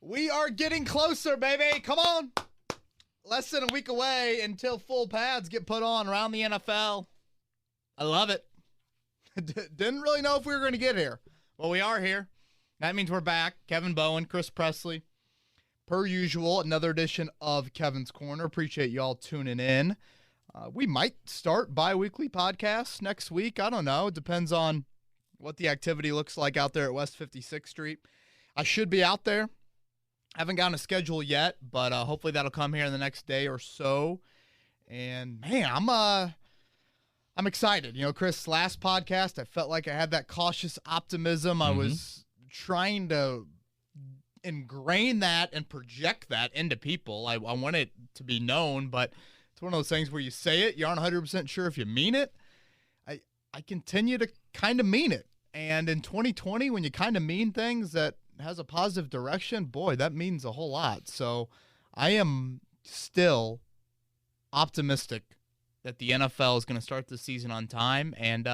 We are getting closer, baby. Come on. Less than a week away until full pads get put on around the NFL. I love it. Didn't really know if we were going to get here. Well, we are here. That means we're back. Kevin Bowen, Chris Presley. Per usual, another edition of Kevin's Corner. Appreciate you all tuning in. We might start bi-weekly podcasts next week. I don't know. It depends on what the activity looks like out there at West 56th Street. I should be out there. Haven't gotten a schedule yet, but hopefully that'll come here in the next day or so. And, man, I'm excited. You know, Chris, last podcast, I felt like I had that cautious optimism. I was trying to ingrain that and project that into people. I want it to be known, but it's one of those things where you say it, you aren't 100% sure if you mean it. I continue to kind of mean it. And in 2020, when you kind of mean things that has a positive direction, boy, that means a whole lot. So I am still optimistic that the NFL is going to start the season on time and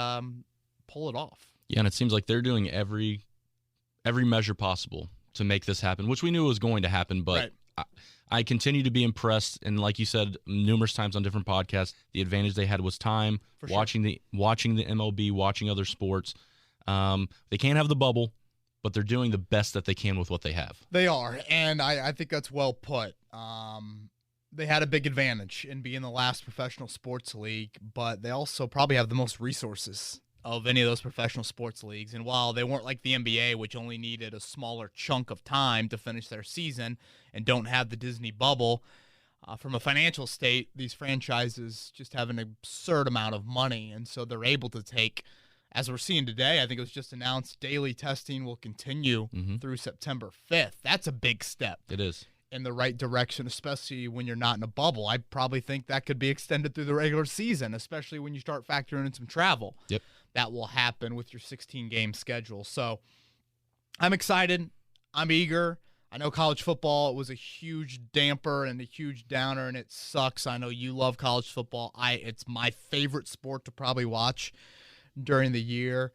pull it off. Yeah, and it seems like they're doing every measure possible to make this happen, which we knew was going to happen, but right. I continue to be impressed, and like you said numerous times on different podcasts, the advantage they had was time, watching the MLB, watching other sports. They can't have the bubble, but they're doing the best that they can with what they have. They are, and I think that's well put. They had a big advantage in being the last professional sports league, but they also probably have the most resources of any of those professional sports leagues. And while they weren't like the NBA, which only needed a smaller chunk of time to finish their season and don't have the Disney bubble, from a financial state, these franchises just have an absurd amount of money, and so they're able to take, as we're seeing today, I think it was just announced, daily testing will continue through September 5th. That's a big step. It is. In the right direction, especially when you're not in a bubble. I probably think that could be extended through the regular season, especially when you start factoring in some travel. Yep. That will happen with your 16-game schedule. So I'm excited. I'm eager. I know college football was a huge damper and a huge downer, and it sucks. I know you love college football. It's my favorite sport to probably watch during the year.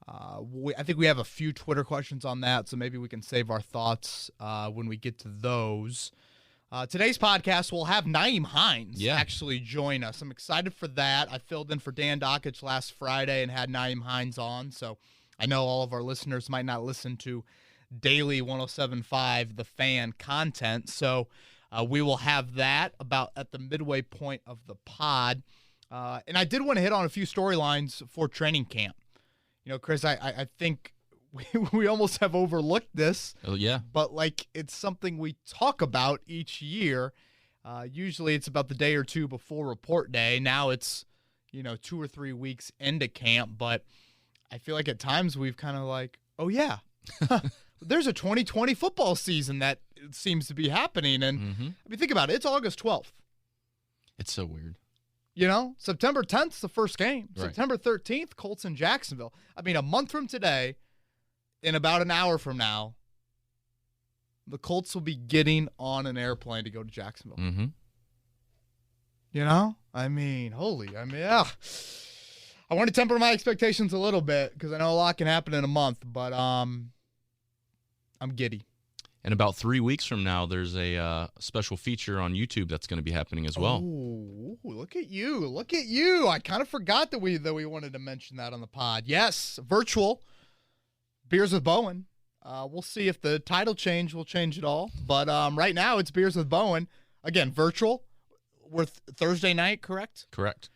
I think we have a few Twitter questions on that, so maybe we can save our thoughts when we get to those. Today's podcast will have Nyheim Hines actually join us. I'm excited for that. I filled in for Dan Dockich last Friday and had Nyheim Hines on, so I know all of our listeners might not listen to daily 107.5 The Fan content, so we will have that about at the midway point of the pod. And I did want to hit on a few storylines for training camp. You know, Chris, I think we almost have overlooked this. Oh, yeah. But, like, it's something we talk about each year. Usually it's about the day or two before report day. Now it's, 2 or 3 weeks into camp. But I feel like at times we've kind of like, oh, yeah, there's a 2020 football season that seems to be happening. And, I mean, think about it. It's August 12th. It's so weird. September 10th is the first game. Right. September 13th, Colts in Jacksonville. I mean, a month from today, in about an hour from now, the Colts will be getting on an airplane to go to Jacksonville. I mean, I want to temper my expectations a little bit because I know a lot can happen in a month, but I'm giddy. And about 3 weeks from now, there's a special feature on YouTube that's going to be happening as well. Oh, look at you. Look at you. I kind of forgot that we wanted to mention that on the pod. Yes, virtual Beers with Bowen. We'll see if the title change will change it all. But right now, it's Beers with Bowen. Again, virtual. We're Thursday night, correct? Correct.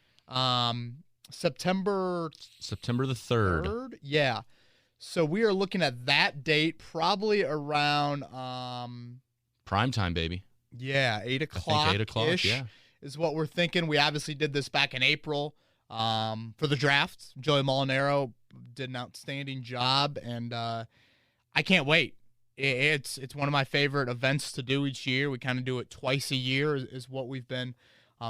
September the 3rd. Yeah. So we are looking at that date probably around prime time, baby. Yeah, 8 o'clock. I think 8 o'clock, yeah. Is what we're thinking. We obviously did this back in April for the draft. Joey Molinaro did an outstanding job, and I can't wait. It's one of my favorite events to do each year. We kind of do it twice a year is what we've been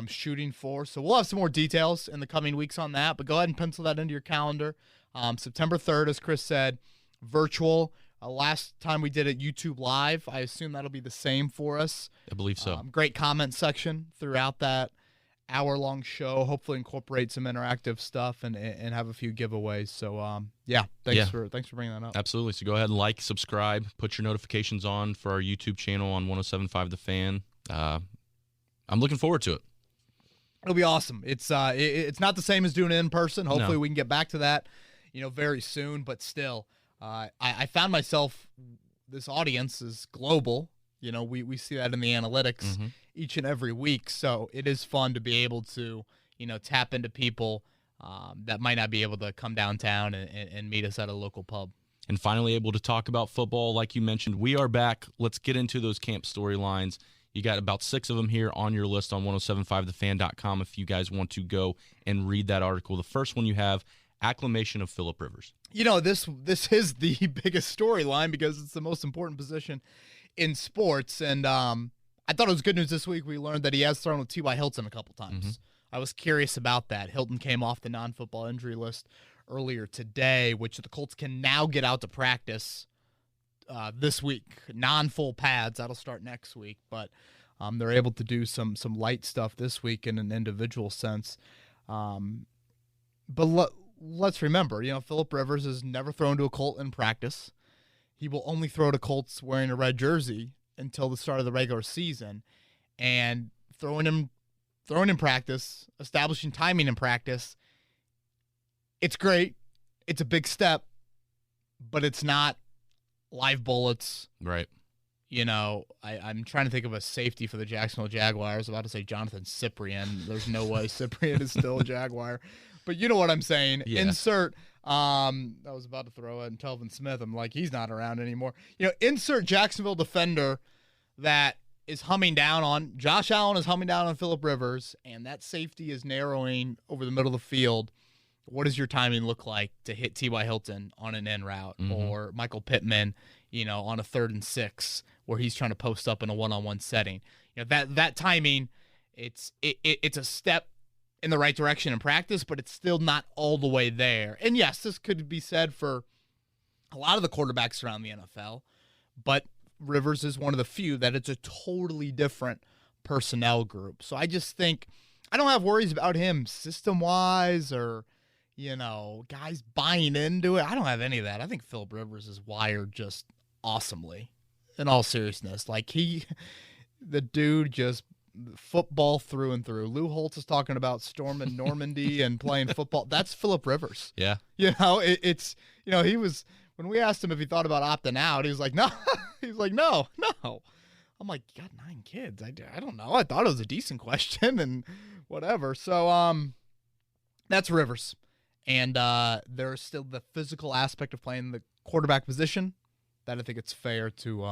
shooting for. So we'll have some more details in the coming weeks on that, but go ahead and pencil that into your calendar. September 3rd, as Chris said, virtual. Last time we did it YouTube Live. I assume that'll be the same for us. I believe so. Great comment section throughout that hour-long show. Hopefully incorporate some interactive stuff and have a few giveaways. So, thanks for bringing that up. Absolutely. So go ahead and like, subscribe, put your notifications on for our YouTube channel on 107.5 The Fan. I'm looking forward to it. It'll be awesome. It's not the same as doing it in person. Hopefully we can get back to that, very soon. But still, I found myself, this audience is global. We see that in the analytics each and every week. So it is fun to be able to, tap into people that might not be able to come downtown and meet us at a local pub. And finally able to talk about football. Like you mentioned, we are back. Let's get into those camp storylines. You got about 6 of them here on your list on 1075thefan.com if you guys want to go and read that article. The first one you have, acclamation of Phillip Rivers. This is the biggest storyline because it's the most important position in sports. And I thought it was good news this week. We learned that he has thrown with T.Y. Hilton a couple times. I was curious about that. Hilton came off the non-football injury list earlier today, which the Colts can now get out to practice this week. Non-full pads. That'll start next week. But they're able to do some light stuff this week in an individual sense. But let's remember, Phillip Rivers has never thrown to a Colt in practice. He will only throw to Colts wearing a red jersey until the start of the regular season. And throwing in practice, establishing timing in practice, it's great. It's a big step, but it's not live bullets. Right. I'm trying to think of a safety for the Jacksonville Jaguars. I was about to say Jonathan Cyprien. There's no way Cyprien is still a Jaguar. But you know what I'm saying. Yeah. Insert, I was about to throw it in Telvin Smith. I'm like, he's not around anymore. Insert Jacksonville defender that is humming down on, Josh Allen is humming down on Phillip Rivers, and that safety is narrowing over the middle of the field. What does your timing look like to hit T.Y. Hilton on an in route or Michael Pittman, on a 3rd and 6 where he's trying to post up in a one-on-one setting? That timing, it's a step in the right direction in practice, but it's still not all the way there. And yes, this could be said for a lot of the quarterbacks around the NFL, but Rivers is one of the few that it's a totally different personnel group. So I just think I don't have worries about him system-wise or guys buying into it. I don't have any of that. I think Phillip Rivers is wired just awesomely, in all seriousness. Like the dude just football through and through. Lou Holtz is talking about storming Normandy and playing football. That's Phillip Rivers. Yeah. It's he was, when we asked him if he thought about opting out, he was like, no. He's like, no. I'm like, you got 9 kids. I don't know. I thought it was a decent question and whatever. So that's Rivers. And there's still the physical aspect of playing the quarterback position that I think it's fair to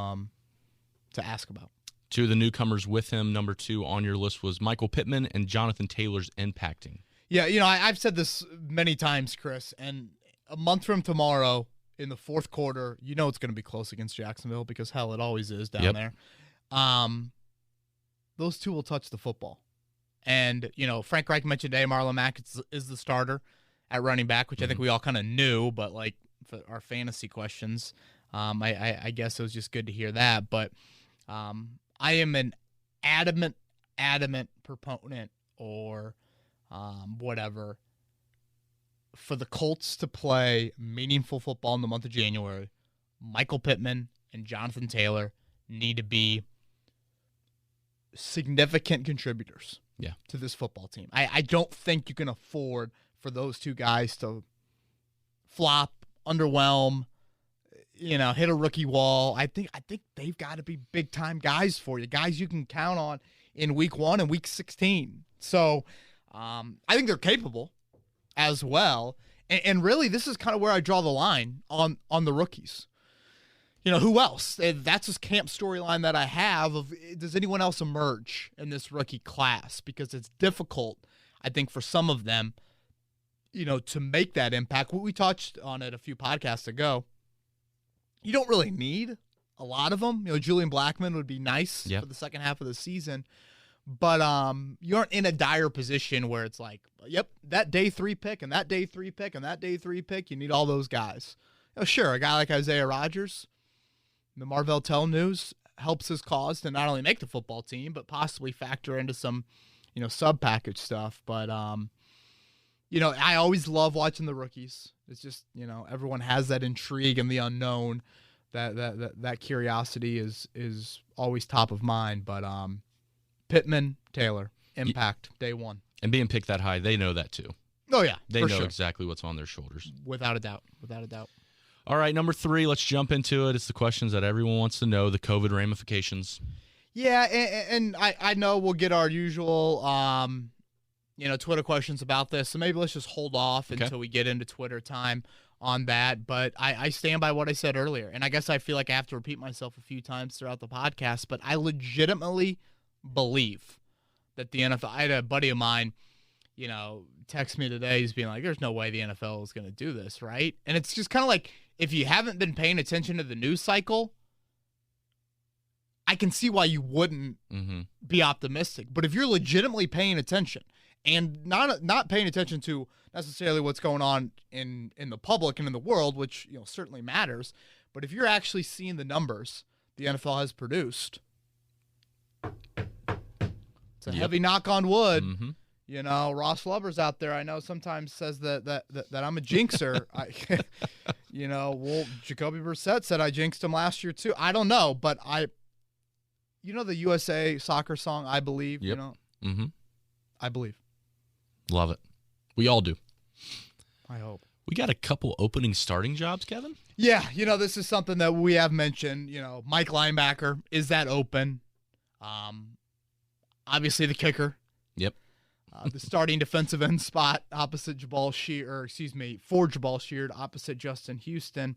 ask about. 2 of the newcomers with him, number 2 on your list was Michael Pittman and Jonathan Taylor's impacting. Yeah, I've said this many times, Chris, and a month from tomorrow in the 4th quarter, it's going to be close against Jacksonville because, hell, it always is down there. Those 2 will touch the football. And, Frank Reich mentioned today Marlon Mack is the starter at running back, which I think we all kind of knew, but like for our fantasy questions, I guess it was just good to hear that. But I am an adamant proponent or whatever for the Colts to play meaningful football in the month of January. Michael Pittman and Jonathan Taylor need to be significant contributors to this football team. I don't think you can afford for those 2 guys to flop, underwhelm, hit a rookie wall. I think they've got to be big-time guys for you, guys you can count on in week 1 and week 16. So I think they're capable as well. And really, this is kind of where I draw the line on the rookies. Who else? That's this camp storyline that I have of, does anyone else emerge in this rookie class? Because it's difficult, I think, for some of them, to make that impact. We touched on it a few podcasts ago. You don't really need a lot of them. Julian Blackmon would be nice for the second half of the season. But you aren't in a dire position where it's like, yep, that day 3 pick and that day 3 pick and that day 3 pick, you need all those guys. Sure, a guy like Isaiah Rodgers, the Marvell Tell news helps his cause to not only make the football team, but possibly factor into some, sub package stuff. But I always love watching the rookies. It's just, everyone has that intrigue and the unknown. That curiosity is always top of mind. But Pittman, Taylor, impact day one. And being picked that high, they know that too. Oh, yeah. They know exactly what's on their shoulders. Without a doubt. All right, number 3, let's jump into it. It's the questions that everyone wants to know, the COVID ramifications. Yeah, and I know we'll get our usual, Twitter questions about this, so maybe let's just hold off until we get into Twitter time on that. But I stand by what I said earlier, and I guess I feel like I have to repeat myself a few times throughout the podcast, but I legitimately believe that the NFL, I had a buddy of mine, text me today, he's being like, there's no way the NFL is going to do this, right? And it's just kind of like, if you haven't been paying attention to the news cycle, I can see why you wouldn't be optimistic. But if you're legitimately paying attention and not paying attention to necessarily what's going on in the public and in the world, which certainly matters, but if you're actually seeing the numbers the NFL has produced, it's a heavy knock on wood. Ross Lubbers out there, I know sometimes says that I'm a jinxer. Jacoby Brissett said I jinxed him last year too. I don't know, but the USA soccer song, I Believe, Yep. I believe. Love it. We all do. I hope. We got a couple opening starting jobs, Kevin? Yeah, this is something that we have mentioned. Mike linebacker, is that open? Obviously the kicker. Yep. The starting defensive end spot opposite for Jabal Sheard opposite Justin Houston.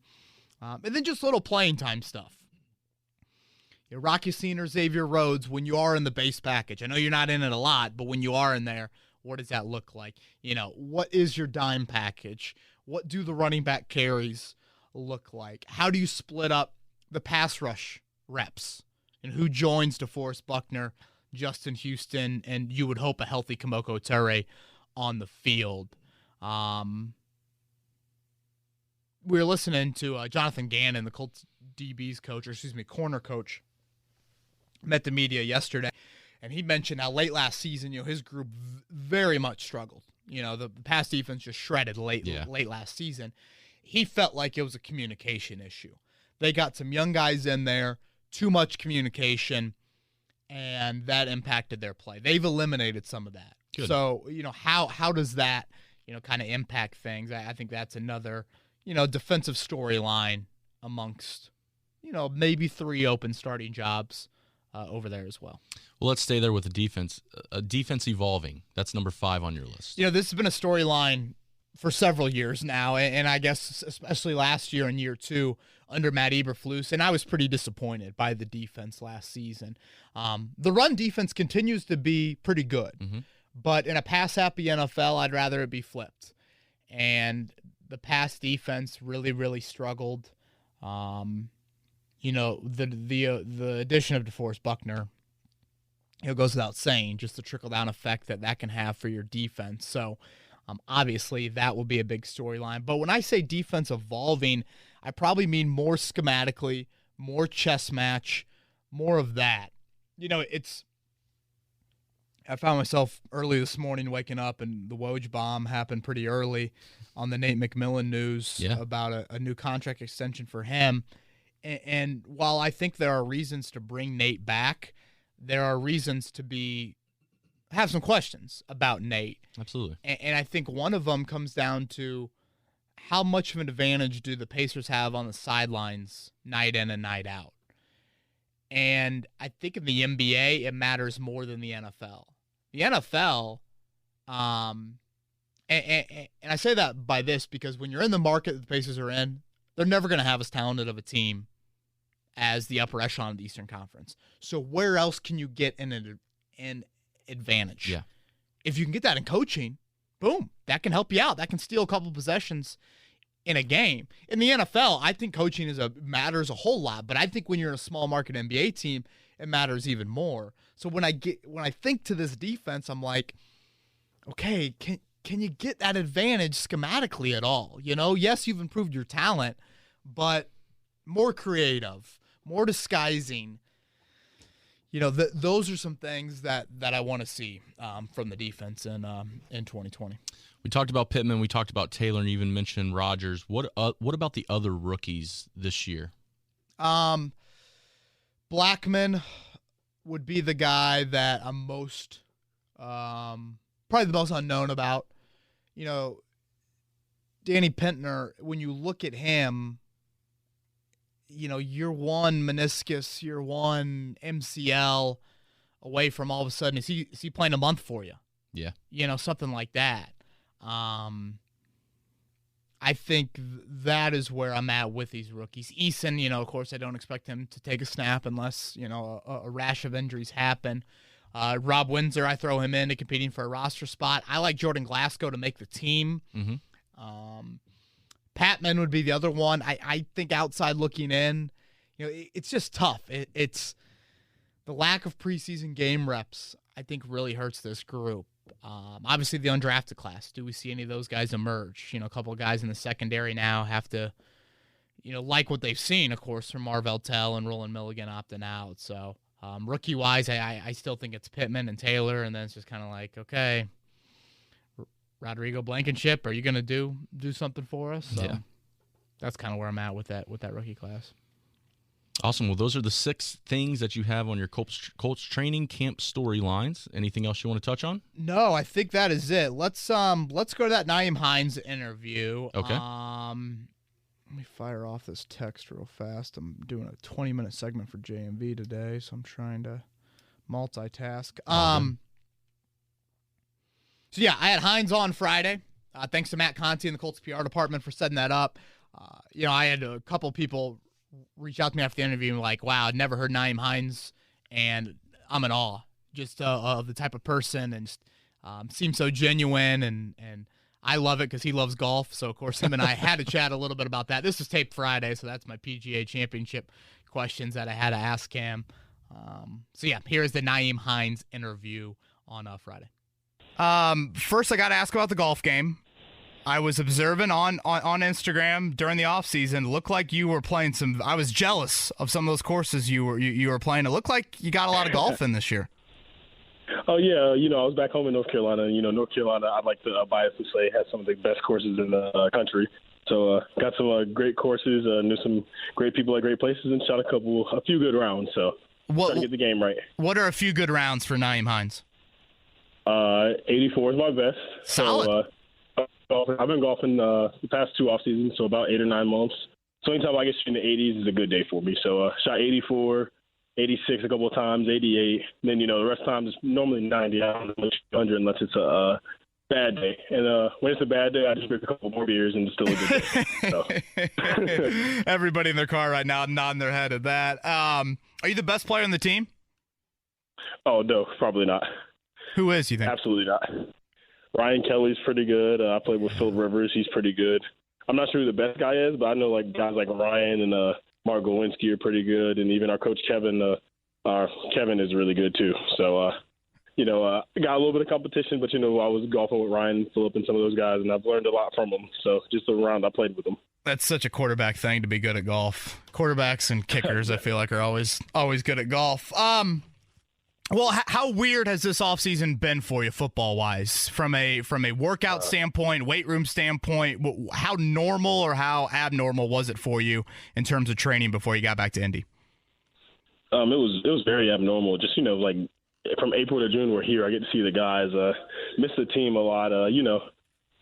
And then just little playing time stuff. Rocky Senior, Xavier Rhodes, when you are in the base package. I know you're not in it a lot, but when you are in there, what does that look like? What is your dime package? What do the running back carries look like? How do you split up the pass rush reps? And who joins DeForest Buckner, Justin Houston, and you would hope a healthy Kamoko Ture on the field? We were listening to Jonathan Gannon, the Colts DB's corner coach, met the media yesterday, and he mentioned how late last season, his group very much struggled. The pass defense just shredded late last season. He felt like it was a communication issue. They got some young guys in there, too much communication, and that impacted their play. They've eliminated some of that. Good. So, how does that, kind of impact things? I think that's another, defensive storyline amongst, maybe 3 open starting jobs over there as well. Well, let's stay there with the defense. Defense evolving. That's number 5 on your list. This has been a storyline for several years now, and I guess especially last year and year 2 under Matt Eberflus, and I was pretty disappointed by the defense last season. The run defense continues to be pretty good, but in a pass-happy NFL, I'd rather it be flipped. And the pass defense really, really struggled. The addition of DeForest Buckner, goes without saying, just the trickle-down effect that can have for your defense. So, obviously, that will be a big storyline. But when I say defense evolving, I probably mean more schematically, more chess match, more of that. I found myself early this morning waking up, and the Woj bomb happened pretty early on the Nate McMillan news about a new contract extension for him. And while I think there are reasons to bring Nate back, there are reasons to have some questions about Nate. Absolutely. And I think one of them comes down to how much of an advantage do the Pacers have on the sidelines night in and night out? And I think in the NBA, it matters more than the NFL. The NFL, and I say that by this because when you're in the market that the Pacers are in, they're never going to have as talented of a team as the upper echelon of the Eastern Conference. So where else can you get an advantage? Yeah. If you can get that in coaching, boom, that can help you out. That can steal a couple possessions in a game. In the NFL, I think coaching matters a whole lot, but I think when you're in a small market NBA team, it matters even more. So when I think to this defense, I'm like, okay, can you get that advantage schematically at all? Yes, you've improved your talent, but more creative, more disguising. those are some things that I want to see from the defense in 2020. We talked about Pittman. We talked about Taylor, and even mentioned Rodgers. What about the other rookies this year? Blackman would be the guy that I'm most, probably the most unknown about. Danny Pentner, when you look at him, year one meniscus, year one MCL away from all of a sudden, is he playing a month for you? Yeah. Something like that. I think that is where I'm at with these rookies. Eason, of course, I don't expect him to take a snap unless, a rash of injuries happen. Rob Windsor, I throw him into competing for a roster spot. I like Jordan Glasgow to make the team. Mm-hmm. Patman would be the other one. I think outside looking in, it's just tough. It's the lack of preseason game reps, I think, really hurts this group. Obviously, the undrafted class. Do we see any of those guys emerge? A couple of guys in the secondary now have to, like what they've seen, of course, from Marvell Tell and Roland Milligan opting out. So, rookie-wise, I still think it's Pittman and Taylor, and then it's just kind of like, okay, Rodrigo Blankenship, are you going to do something for us? So yeah. That's kind of where I'm at with that rookie class. Awesome. Well, those are the 6 things that you have on your Colts training camp storylines. Anything else you want to touch on? No, I think that is it. Let's go to that Nyheim Hines interview. Okay. Let me fire off this text real fast. I'm doing a 20-minute segment for JMV today, so I'm trying to multitask. So yeah, I had Hines on Friday. Thanks to Matt Conti and the Colts PR department for setting that up. I had a couple people reach out to me after the interview and like, wow, I'd never heard Nyheim Hines, and I'm in awe just of the type of person, and just, seems so genuine, and I love it because he loves golf. So of course him and I had to chat a little bit about that. This was taped Friday, so that's my PGA Championship questions that I had to ask him. So yeah, here's the Nyheim Hines interview on Friday. First I got to ask about the golf game. I was observing on Instagram during the offseason. Looked like you were playing some. I was jealous of some of those courses you were playing. It looked like you got a lot of golf in this year. Oh yeah, I was back home in North Carolina. North Carolina, I'd like to biasly say, has some of the best courses in the country. So got some great courses, knew some great people at great places, and shot a few good rounds. So trying to get the game right. What are a few good rounds for Nyheim Hines? 84 is my best. Solid. So I've been golfing the past 2 off seasons, so about 8 or 9 months. So anytime I get in the 80s is a good day for me. So shot 84, 86 a couple of times, 88. Then, the rest of the time is normally 90. I don't know 100 unless it's a bad day. And when it's a bad day, I just drink a couple more beers and it's still a good day. So. Everybody in their car right now nodding their head at that. Are you the best player on the team? Oh, no, probably not. Who is, you think? Absolutely not. Ryan Kelly's pretty good. I played with Phil Rivers. He's pretty good. I'm not sure who the best guy is, but I know guys like Ryan and Mark Gowinski are pretty good, and even our coach Kevin is really good too. So, got a little bit of competition, but I was golfing with Ryan, Phillip, and some of those guys, and I've learned a lot from them. So just the round I played with them. That's such a quarterback thing to be good at golf. Quarterbacks and kickers, I feel like, are always good at golf. Well, how weird has this offseason been for you football-wise? From a workout standpoint, weight room standpoint, how normal or how abnormal was it for you in terms of training before you got back to Indy? It was very abnormal. Just, from April to June, we're here. I get to see the guys. Miss the team a lot. It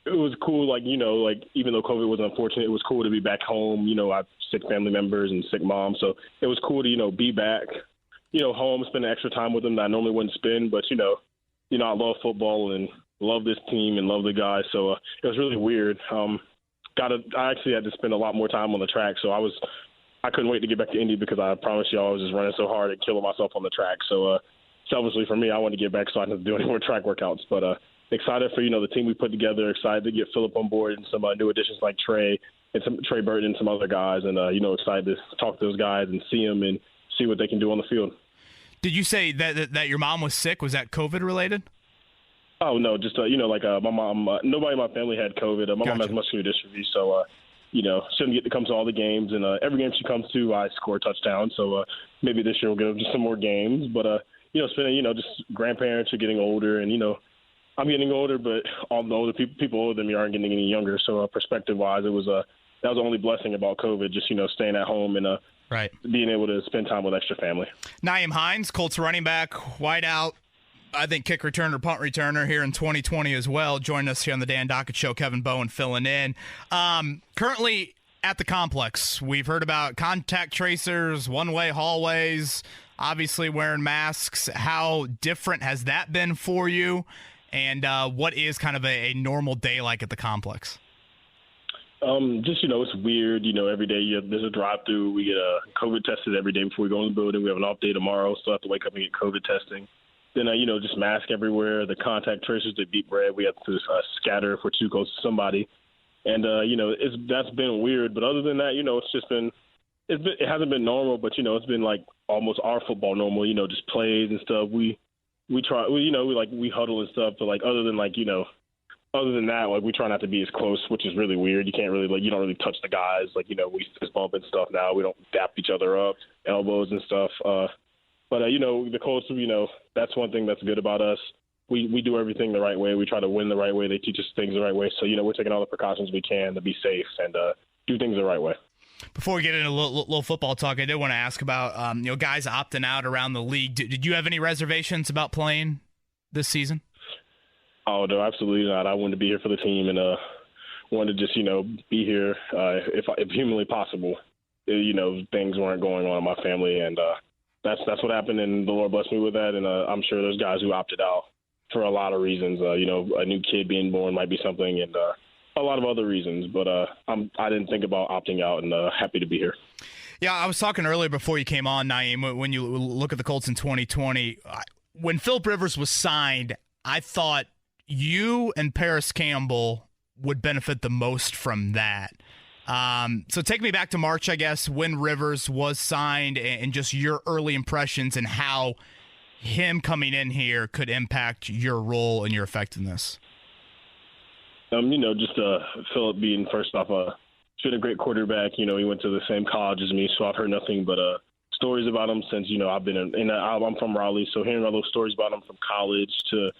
was cool, even though COVID was unfortunate, it was cool to be back home. I have sick family members and sick moms, so it was cool to, be back. Home, spend extra time with them that I normally wouldn't spend. But, I love football and love this team and love the guys. So it was really weird. I actually had to spend a lot more time on the track. So I couldn't wait to get back to Indy because I promise you I was just running so hard and killing myself on the track. So selfishly for me, I wanted to get back so I didn't have to do any more track workouts. But excited for, the team we put together, excited to get Phillip on board and some new additions like Trey Burton and some other guys. And, excited to talk to those guys and see them and see what they can do on the field. Did you say that your mom was sick? Was that COVID related? Oh no, just my mom. Nobody in my family had COVID. My mom has muscular dystrophy, so shouldn't get to come to all the games. And every game she comes to, I score a touchdown. So maybe this year we'll get her just some more games. But, spending, just grandparents are getting older. And, I'm getting older, but all the older people older than me aren't getting any younger. So perspective-wise, that was the only blessing about COVID, just, staying at home and right. being able to spend time with extra family. Nyheim Hines, Colts running back, wideout, I think kick returner, punt returner here in 2020 as well. Joining us here on the Dan Dockett Show, Kevin Bowen filling in. Currently at the complex, we've heard about contact tracers, one-way hallways, obviously wearing masks. How different has that been for you? And what is kind of a normal day like at the complex? Just, it's weird. Every day there's a drive-through. We get COVID tested every day before we go in the building. We have an off day tomorrow, so I have to wake up and get COVID testing. Then, just mask everywhere. The contact tracers, they beat bread. We have to scatter if we're too close to somebody. And, that's been weird. But other than that, it hasn't been normal, but, it's been like almost our football normal, just plays and stuff. We try, we huddle and stuff. But, other than that, we try not to be as close, which is really weird. You can't really, you don't really touch the guys. We fist bump and stuff now. We don't dap each other up, elbows and stuff. But, the Colts, that's one thing that's good about us. We do everything the right way. We try to win the right way. They teach us things the right way. So, we're taking all the precautions we can to be safe and do things the right way. Before we get into a little football talk, I did want to ask about, guys opting out around the league. Did you have any reservations about playing this season? Oh, no, absolutely not. I wanted to be here for the team and wanted to just, be here if humanly possible. Things weren't going on in my family, and that's what happened, and the Lord blessed me with that. And I'm sure there's guys who opted out for a lot of reasons. A new kid being born might be something, and a lot of other reasons. But I didn't think about opting out, and happy to be here. Yeah, I was talking earlier before you came on, Nyheim, when you look at the Colts in 2020, when Philip Rivers was signed, I thought you and Paris Campbell would benefit the most from that. So take me back to March, I guess, when Rivers was signed and just your early impressions and how him coming in here could impact your role and your effectiveness. Just Philip being first off, he's been a great quarterback. He went to the same college as me, so I've heard nothing but stories about him since, I've been I'm from Raleigh, so hearing all those stories about him from college to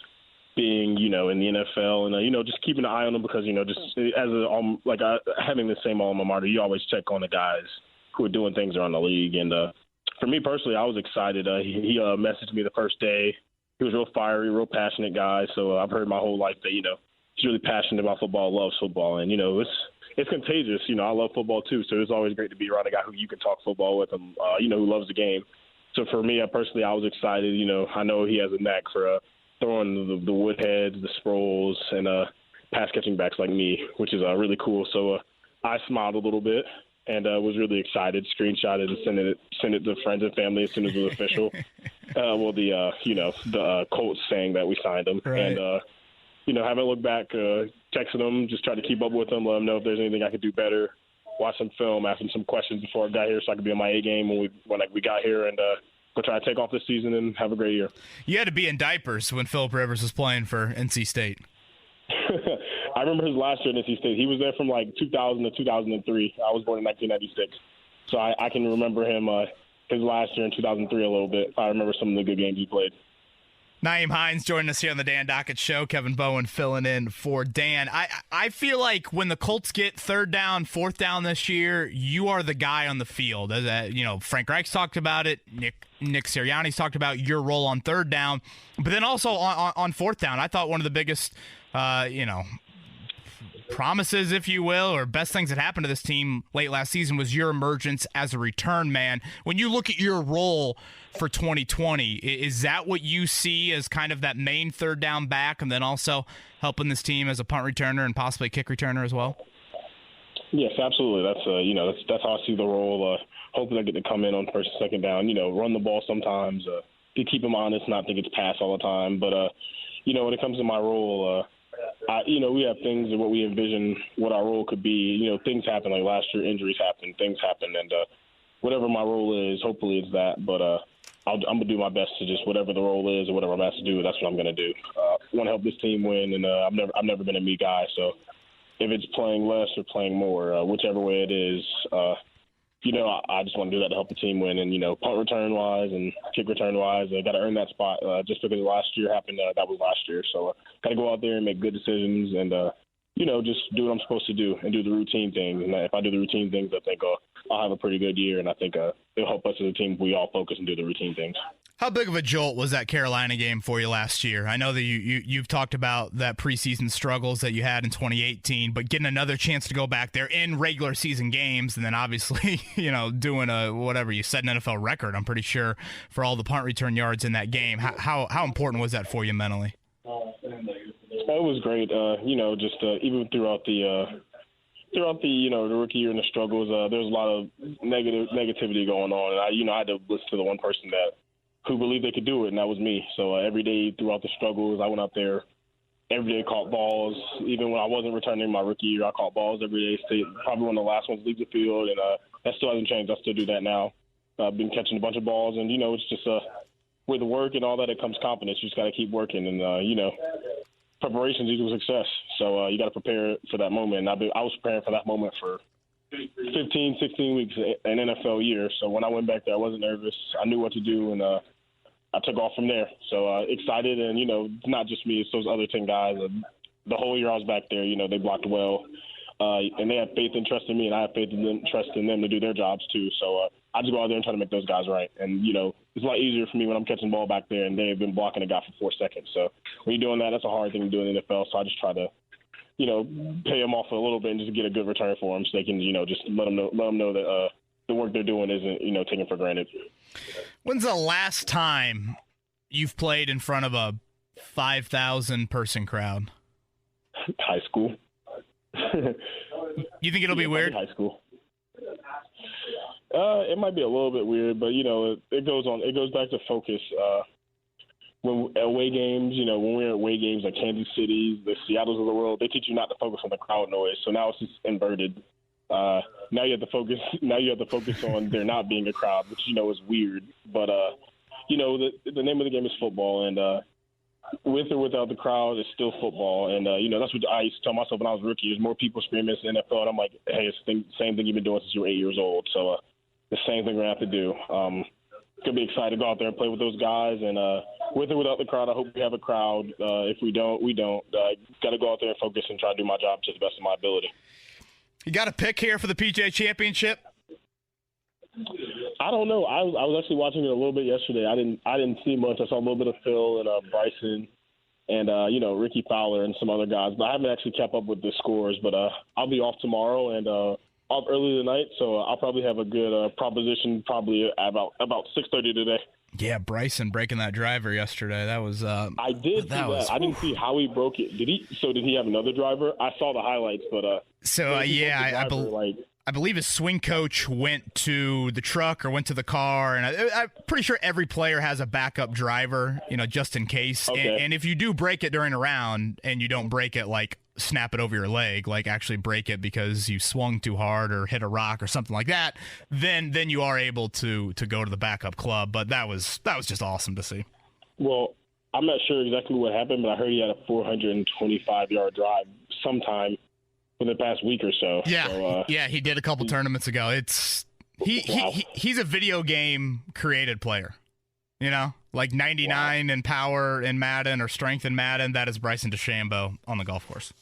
being, in the NFL and, just keeping an eye on him because, just as having the same alma mater, you always check on the guys who are doing things around the league. And for me personally, I was excited. He messaged me the first day. He was real fiery, real passionate guy. So I've heard my whole life that, he's really passionate about football, loves football. And, it's contagious. I love football too. So it's always great to be around a guy who you can talk football with and, who loves the game. So for me, personally, I was excited. I know he has a knack for throwing the Woodheads, the Sproles, and pass catching backs like me, which is really cool. So I smiled a little bit and was really excited, screenshotted and sent it to friends and family as soon as it was official. The Colts saying that we signed him. Right. And, haven't looked back, texting him, just tried to keep up with him, let him know if there's anything I could do better, watch some film, ask him some questions before I got here so I could be on my A game when we got here, and we'll try to take off this season and have a great year. You had to be in diapers when Philip Rivers was playing for NC State. I remember his last year at NC State. He was there from 2000 to 2003. I was born in 1996. So I can remember him his last year in 2003 a little bit. I remember some of the good games he played. Nyheim Hines joining us here on the Dan Dockett Show. Kevin Bowen filling in for Dan. I feel like when the Colts get third down, fourth down this year, you are the guy on the field. Frank Reich's talked about it. Nick Sirianni's talked about your role on third down. But then also on fourth down, I thought one of the biggest, promises, if you will, or best things that happened to this team late last season was your emergence as a return man. When you look at your role for 2020, is that what you see as kind of that main third down back and then also helping this team as a punt returner and possibly a kick returner as well? Yes, absolutely. That's how I see the role. Hopefully I get to come in on first and second down, run the ball sometimes, to keep them honest, not think it's pass all the time. But, when it comes to my role, we have things of what we envision what our role could be. Things happen like last year, injuries happen, things happen, and whatever my role is, hopefully it's that. But I'm going to do my best to just whatever the role is or whatever I'm asked to do, that's what I'm going to do. I want to help this team win, and I've never been a me guy, so if it's playing less or playing more, whichever way it is. I just want to do that to help the team win. And, punt return-wise and kick return-wise, I got to earn that spot. Just because last year happened, that was last year. So got to go out there and make good decisions and, just do what I'm supposed to do and do the routine things. And if I do the routine things, I think I'll have a pretty good year. And I think it'll help us as a team if we all focus and do the routine things. How big of a jolt was that Carolina game for you last year? I know that you've talked about that preseason struggles that you had in 2018, but getting another chance to go back there in regular season games and then obviously, doing you set an NFL record, I'm pretty sure, for all the punt return yards in that game. How important was that for you mentally? It was great. Even throughout the the rookie year and the struggles, there was a lot of negativity going on. And I had to listen to the one person who believed they could do it, and that was me. So every day throughout the struggles, I went out there every day, caught balls. Even when I wasn't returning my rookie year, I caught balls every day. Stayed probably one of the last ones to leave the field, and that still hasn't changed. I still do that now. I've been catching a bunch of balls, and, it's just with the work and all that, it comes confidence. You just got to keep working, and, preparation's equal success. So you got to prepare for that moment. And I was preparing for that moment for 15, 16 weeks, an NFL year. So when I went back there, I wasn't nervous. I knew what to do, and I took off from there. So excited, and, it's not just me. It's those other 10 guys. The whole year I was back there, they blocked well. And they have faith and trust in me, and I have faith and trust in them to do their jobs too. So I just go out there and try to make those guys right. And, it's a lot easier for me when I'm catching the ball back there and they've been blocking a guy for 4 seconds. So when you're doing that, that's a hard thing to do in the NFL. So I just try to, pay them off a little bit and just get a good return for them so they can, just let them know that the work they're doing isn't, taken for granted. When's the last time you've played in front of a 5,000 person crowd? High school. You think it'll be weird? High school. It might be a little bit weird, but it goes back to focus. When away games, when we're at away games like Kansas City, the Seattles of the world, they teach you not to focus on the crowd noise. So now it's just inverted. Now you have to focus. Now you have to focus on there not being a crowd, which is weird. But the name of the game is football, and with or without the crowd, it's still football. And that's what I used to tell myself when I was a rookie. There's more people screaming in the NFL, and I'm like, hey, it's the same thing you've been doing since you were 8 years old. So the same thing we're gonna have to do. Gonna be excited to go out there and play with those guys, and with or without the crowd, I hope we have a crowd. If we don't, we don't. Got to go out there and focus and try to do my job to the best of my ability. You got a pick here for the PGA Championship? I don't know. I was actually watching it a little bit yesterday. I didn't see much. I saw a little bit of Phil and Bryson and Ricky Fowler and some other guys, but I haven't actually kept up with the scores. But I'll be off tomorrow and off early tonight, so I'll probably have a good proposition probably about 6:30 today. Yeah, Bryson breaking that driver yesterday. That was I did see that. I didn't see how he broke it. Did he have another driver? I saw the highlights, but I believe his swing coach went to the truck or went to the car, and I'm pretty sure every player has a backup driver, just in case. Okay. And if you do break it during a round and you don't break it like snap it over your leg, like actually break it because you swung too hard or hit a rock or something like that, then you are able to go to the backup club. But that was just awesome to see. Well, I'm not sure exactly what happened, but I heard he had a 425-yard drive sometime for the past week or so. Yeah, so, he did a couple tournaments ago. He's a video game created player. Like 99 in power in Madden or strength in Madden. That is Bryson DeChambeau on the golf course.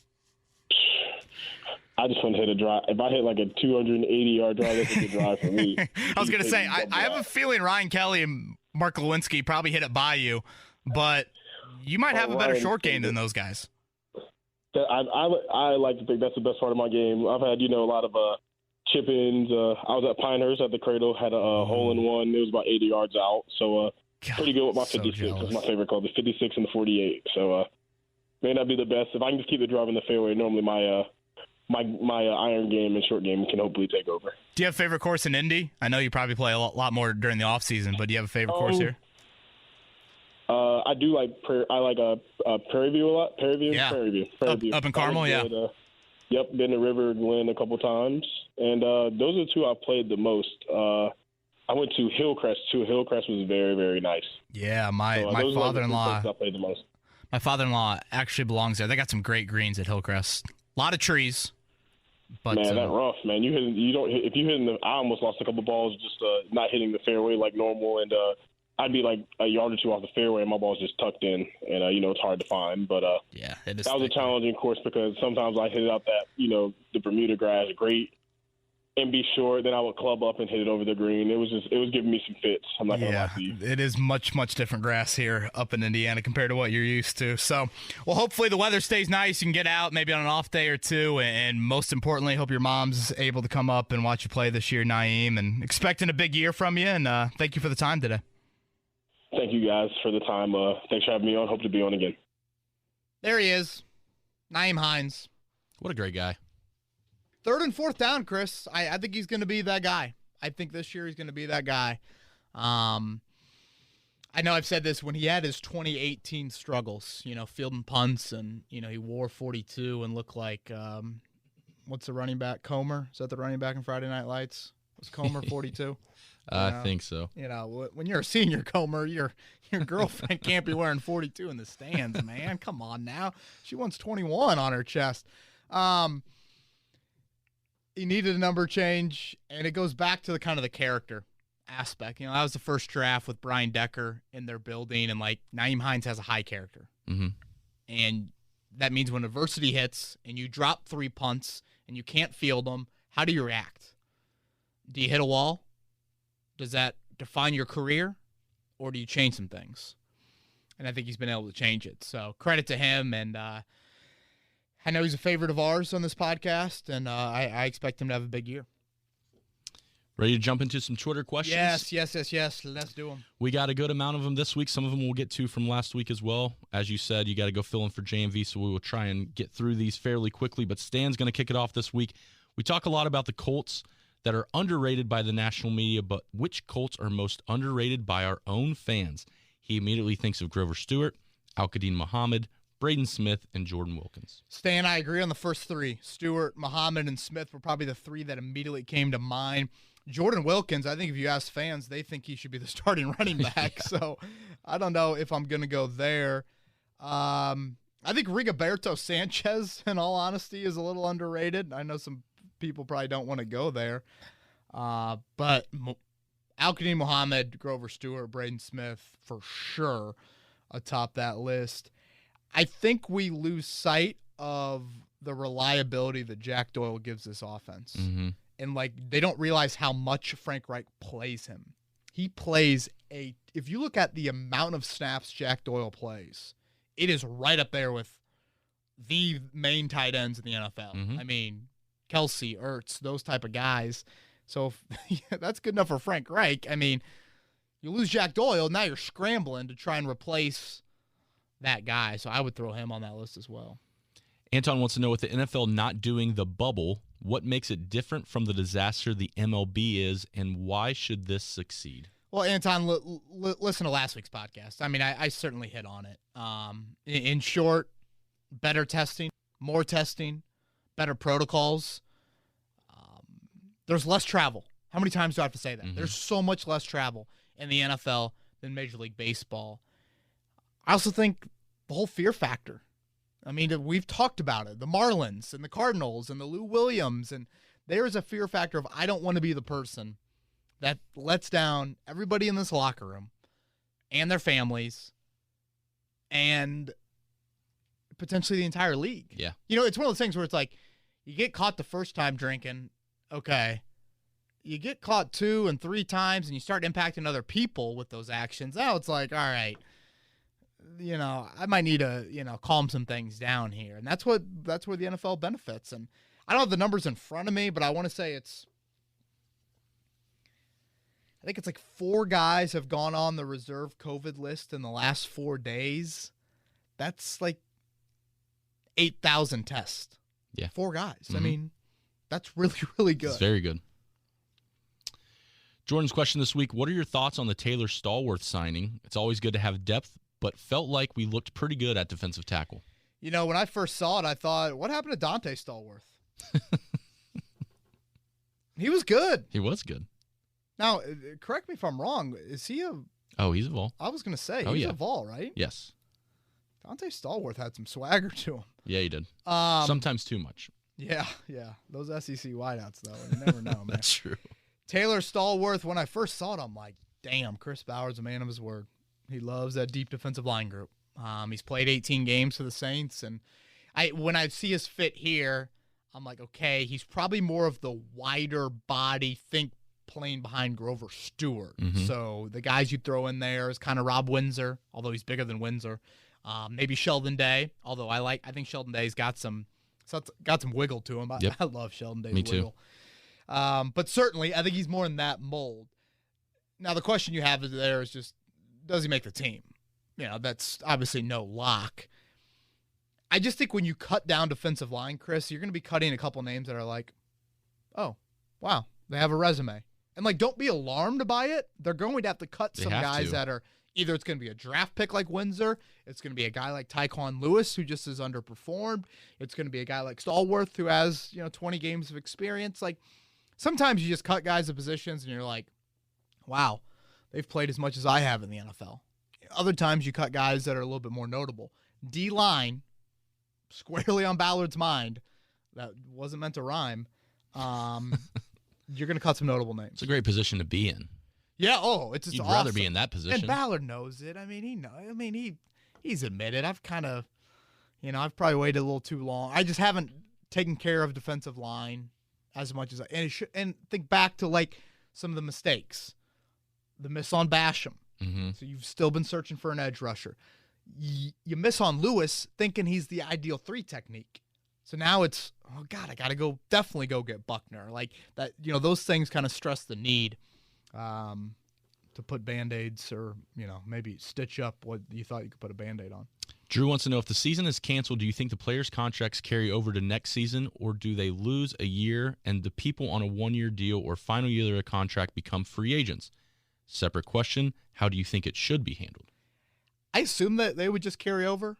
I just want to hit a drive. If I hit like a 280-yard drive, that's a good drive for me. I was going to say, I have a feeling Ryan Kelly and Mark Lewinsky probably hit it by you, but you might have a better short game than those guys. I like to think that's the best part of my game. I've had, a lot of chip-ins. I was at Pinehurst at the Cradle, had a hole-in-one. It was about 80 yards out, so pretty good with my 56. That's my favorite club, the 56 and the 48. So may not be the best. If I can just keep the drive in the fairway, normally my iron game and short game can hopefully take over. Do you have a favorite course in Indy? I know you probably play a lot more during the off-season, but do you have a favorite course here? I do like Prairie View a lot. Prairie View. Up in Carmel, yeah. Yep, been to River Glen a couple times, and those are the two I've played the most. I went to Hillcrest too. Hillcrest was very, very nice. Yeah, my father-in-law. I played the most. My father-in-law actually belongs there. They got some great greens at Hillcrest. A lot of trees. But, man, that rough, man. If you hit in the, I almost lost a couple balls just not hitting the fairway like normal, and I'd be like a yard or two off the fairway, and my ball's just tucked in, and it's hard to find. But yeah, it is. That was a challenging course because sometimes I hit it out that the Bermuda grass great, and be short. Then I would club up and hit it over the green. It was giving me some fits. I'm not gonna lie to you. It is much different grass here up in Indiana compared to what you're used to. So, well, hopefully the weather stays nice. You can get out maybe on an off day or two, and most importantly, hope your mom's able to come up and watch you play this year, Nyheim, and expecting a big year from you. And thank you for the time today. Thank you guys for the time. Thanks for having me on. Hope to be on again. There he is, Nyheim Hines. What a great guy. 3rd and 4th down, Chris. I think he's going to be that guy. I think this year he's going to be that guy. I know I've said this when he had his 2018 struggles, fielding punts, and, he wore 42 and looked like, what's the running back, Comer? Is that the running back in Friday Night Lights? Was Comer 42? I think so. When you're a senior, Comer, your girlfriend can't be wearing 42 in the stands, man. Come on now. She wants 21 on her chest. He needed a number change, and it goes back to the kind of the character aspect. That was the first draft with Brian Decker in their building, and Nyheim Hines has a high character. Mm-hmm. And that means when adversity hits and you drop 3 punts and you can't field them, how do you react? Do you hit a wall? Does that define your career, or do you change some things? And I think he's been able to change it. So credit to him, and I know he's a favorite of ours on this podcast, and I expect him to have a big year. Ready to jump into some Twitter questions? Yes. Let's do them. We got a good amount of them this week. Some of them we'll get to from last week as well. As you said, you got to go fill in for JMV, so we will try and get through these fairly quickly. But Stan's going to kick it off this week. We talk a lot about the Colts that are underrated by the national media, but which Colts are most underrated by our own fans? He immediately thinks of Grover Stewart, Al-Qadim Muhammad, Braden Smith, and Jordan Wilkins. Stan, I agree on the first 3. Stewart, Muhammad, and Smith were probably the 3 that immediately came to mind. Jordan Wilkins, I think if you ask fans, they think he should be the starting running back. Yeah. So I don't know if I'm going to go there. I think Rigoberto Sanchez, in all honesty, is a little underrated. I know some people probably don't want to go there. But Al-Qadim Muhammad, Grover Stewart, Braden Smith, for sure atop that list. I think we lose sight of the reliability that Jack Doyle gives this offense. Mm-hmm. And, they don't realize how much Frank Reich plays him. He plays if you look at the amount of snaps Jack Doyle plays, it is right up there with the main tight ends in the NFL. Mm-hmm. I mean, Kelsey, Ertz, those type of guys. So if that's good enough for Frank Reich. I mean, you lose Jack Doyle, now you're scrambling to try and replace that guy. So I would throw him on that list as well. Anton wants to know, with the NFL not doing the bubble, what makes it different from the disaster the MLB is, and why should this succeed? Well, Anton, listen to last week's podcast. I mean, I certainly hit on it. In short, better testing, more testing, better protocols. There's less travel. How many times do I have to say that? Mm-hmm. There's so much less travel in the NFL than Major League Baseball. I also think the whole fear factor. I mean, we've talked about it. The Marlins and the Cardinals and the Lou Williams. And there's a fear factor of I don't want to be the person that lets down everybody in this locker room and their families and potentially the entire league. Yeah. It's one of those things where it's like you get caught the first time drinking, okay. You get caught 2 and 3 times and you start impacting other people with those actions. Now it's like, all right, I might need to, calm some things down here. And that's where the NFL benefits. And I don't have the numbers in front of me, but I want to say I think it's 4 guys have gone on the reserve COVID list in the last 4 days. That's 8,000 tests. Yeah. 4 guys. Mm-hmm. I mean, that's really, really good. It's very good. Jordan's question this week, what are your thoughts on the Taylor Stallworth signing? It's always good to have depth, but felt like we looked pretty good at defensive tackle. When I first saw it, I thought, what happened to Dante Stallworth? He was good. He was good. Now, correct me if I'm wrong. Is he Oh, he's a Vol. I was going to say, he's a Vol, right? Yes. Dante Stallworth had some swagger to him. Yeah, he did. Sometimes too much. Yeah. Those SEC wideouts, though, you never know, man. That's true. Taylor Stallworth, when I first saw it, I'm like, damn, Chris Bauer's a man of his word. He loves that deep defensive line group. He's played 18 games for the Saints, and when I see his fit here, I'm like, okay, he's probably more of the wider body, playing behind Grover Stewart. Mm-hmm. So the guys you throw in there is kind of Rob Windsor, although he's bigger than Windsor. Maybe Sheldon Day, although I think Sheldon Day's got some wiggle to him. Yep. I love Sheldon Day's Me too. wiggle. But certainly, I think he's more in that mold. Now, the question you have there is just, does he make the team? That's obviously no lock. I just think when you cut down defensive line, Chris, you're going to be cutting a couple names that are like, oh, wow, they have a resume. And, like, don't be alarmed by it. They're going to have to cut some guys that are either it's going to be a draft pick like Windsor, it's going to be a guy like Tyquan Lewis who just has underperformed, it's going to be a guy like Stallworth who has 20 games of experience. Like, sometimes you just cut guys at positions and you're like, wow, they've played as much as I have in the NFL. Other times you cut guys that are a little bit more notable. D-line, squarely on Ballard's mind, that wasn't meant to rime. You're going to cut some notable names. It's a great position to be in. Yeah, it's just You'd awesome. rather be in that position. And Ballard knows it. I mean, he's admitted. I've kind of, I've probably waited a little too long. I just haven't taken care of defensive line as much as and think back to like some of the mistakes. The miss on Basham. Mm-hmm. So you've still been searching for an edge rusher. You miss on Lewis thinking he's the ideal 3 technique. So now it's, oh God, I got to definitely go get Buckner. Like that, those things kind of stress the need to put Band-Aids or, maybe stitch up what you thought you could put a Band-Aid on. Drew wants to know, if the season is canceled, do you think the players' contracts carry over to next season, or do they lose a year and the people on a 1-year deal or final year of a contract become free agents? Separate question, how do you think it should be handled? I assume that they would just carry over.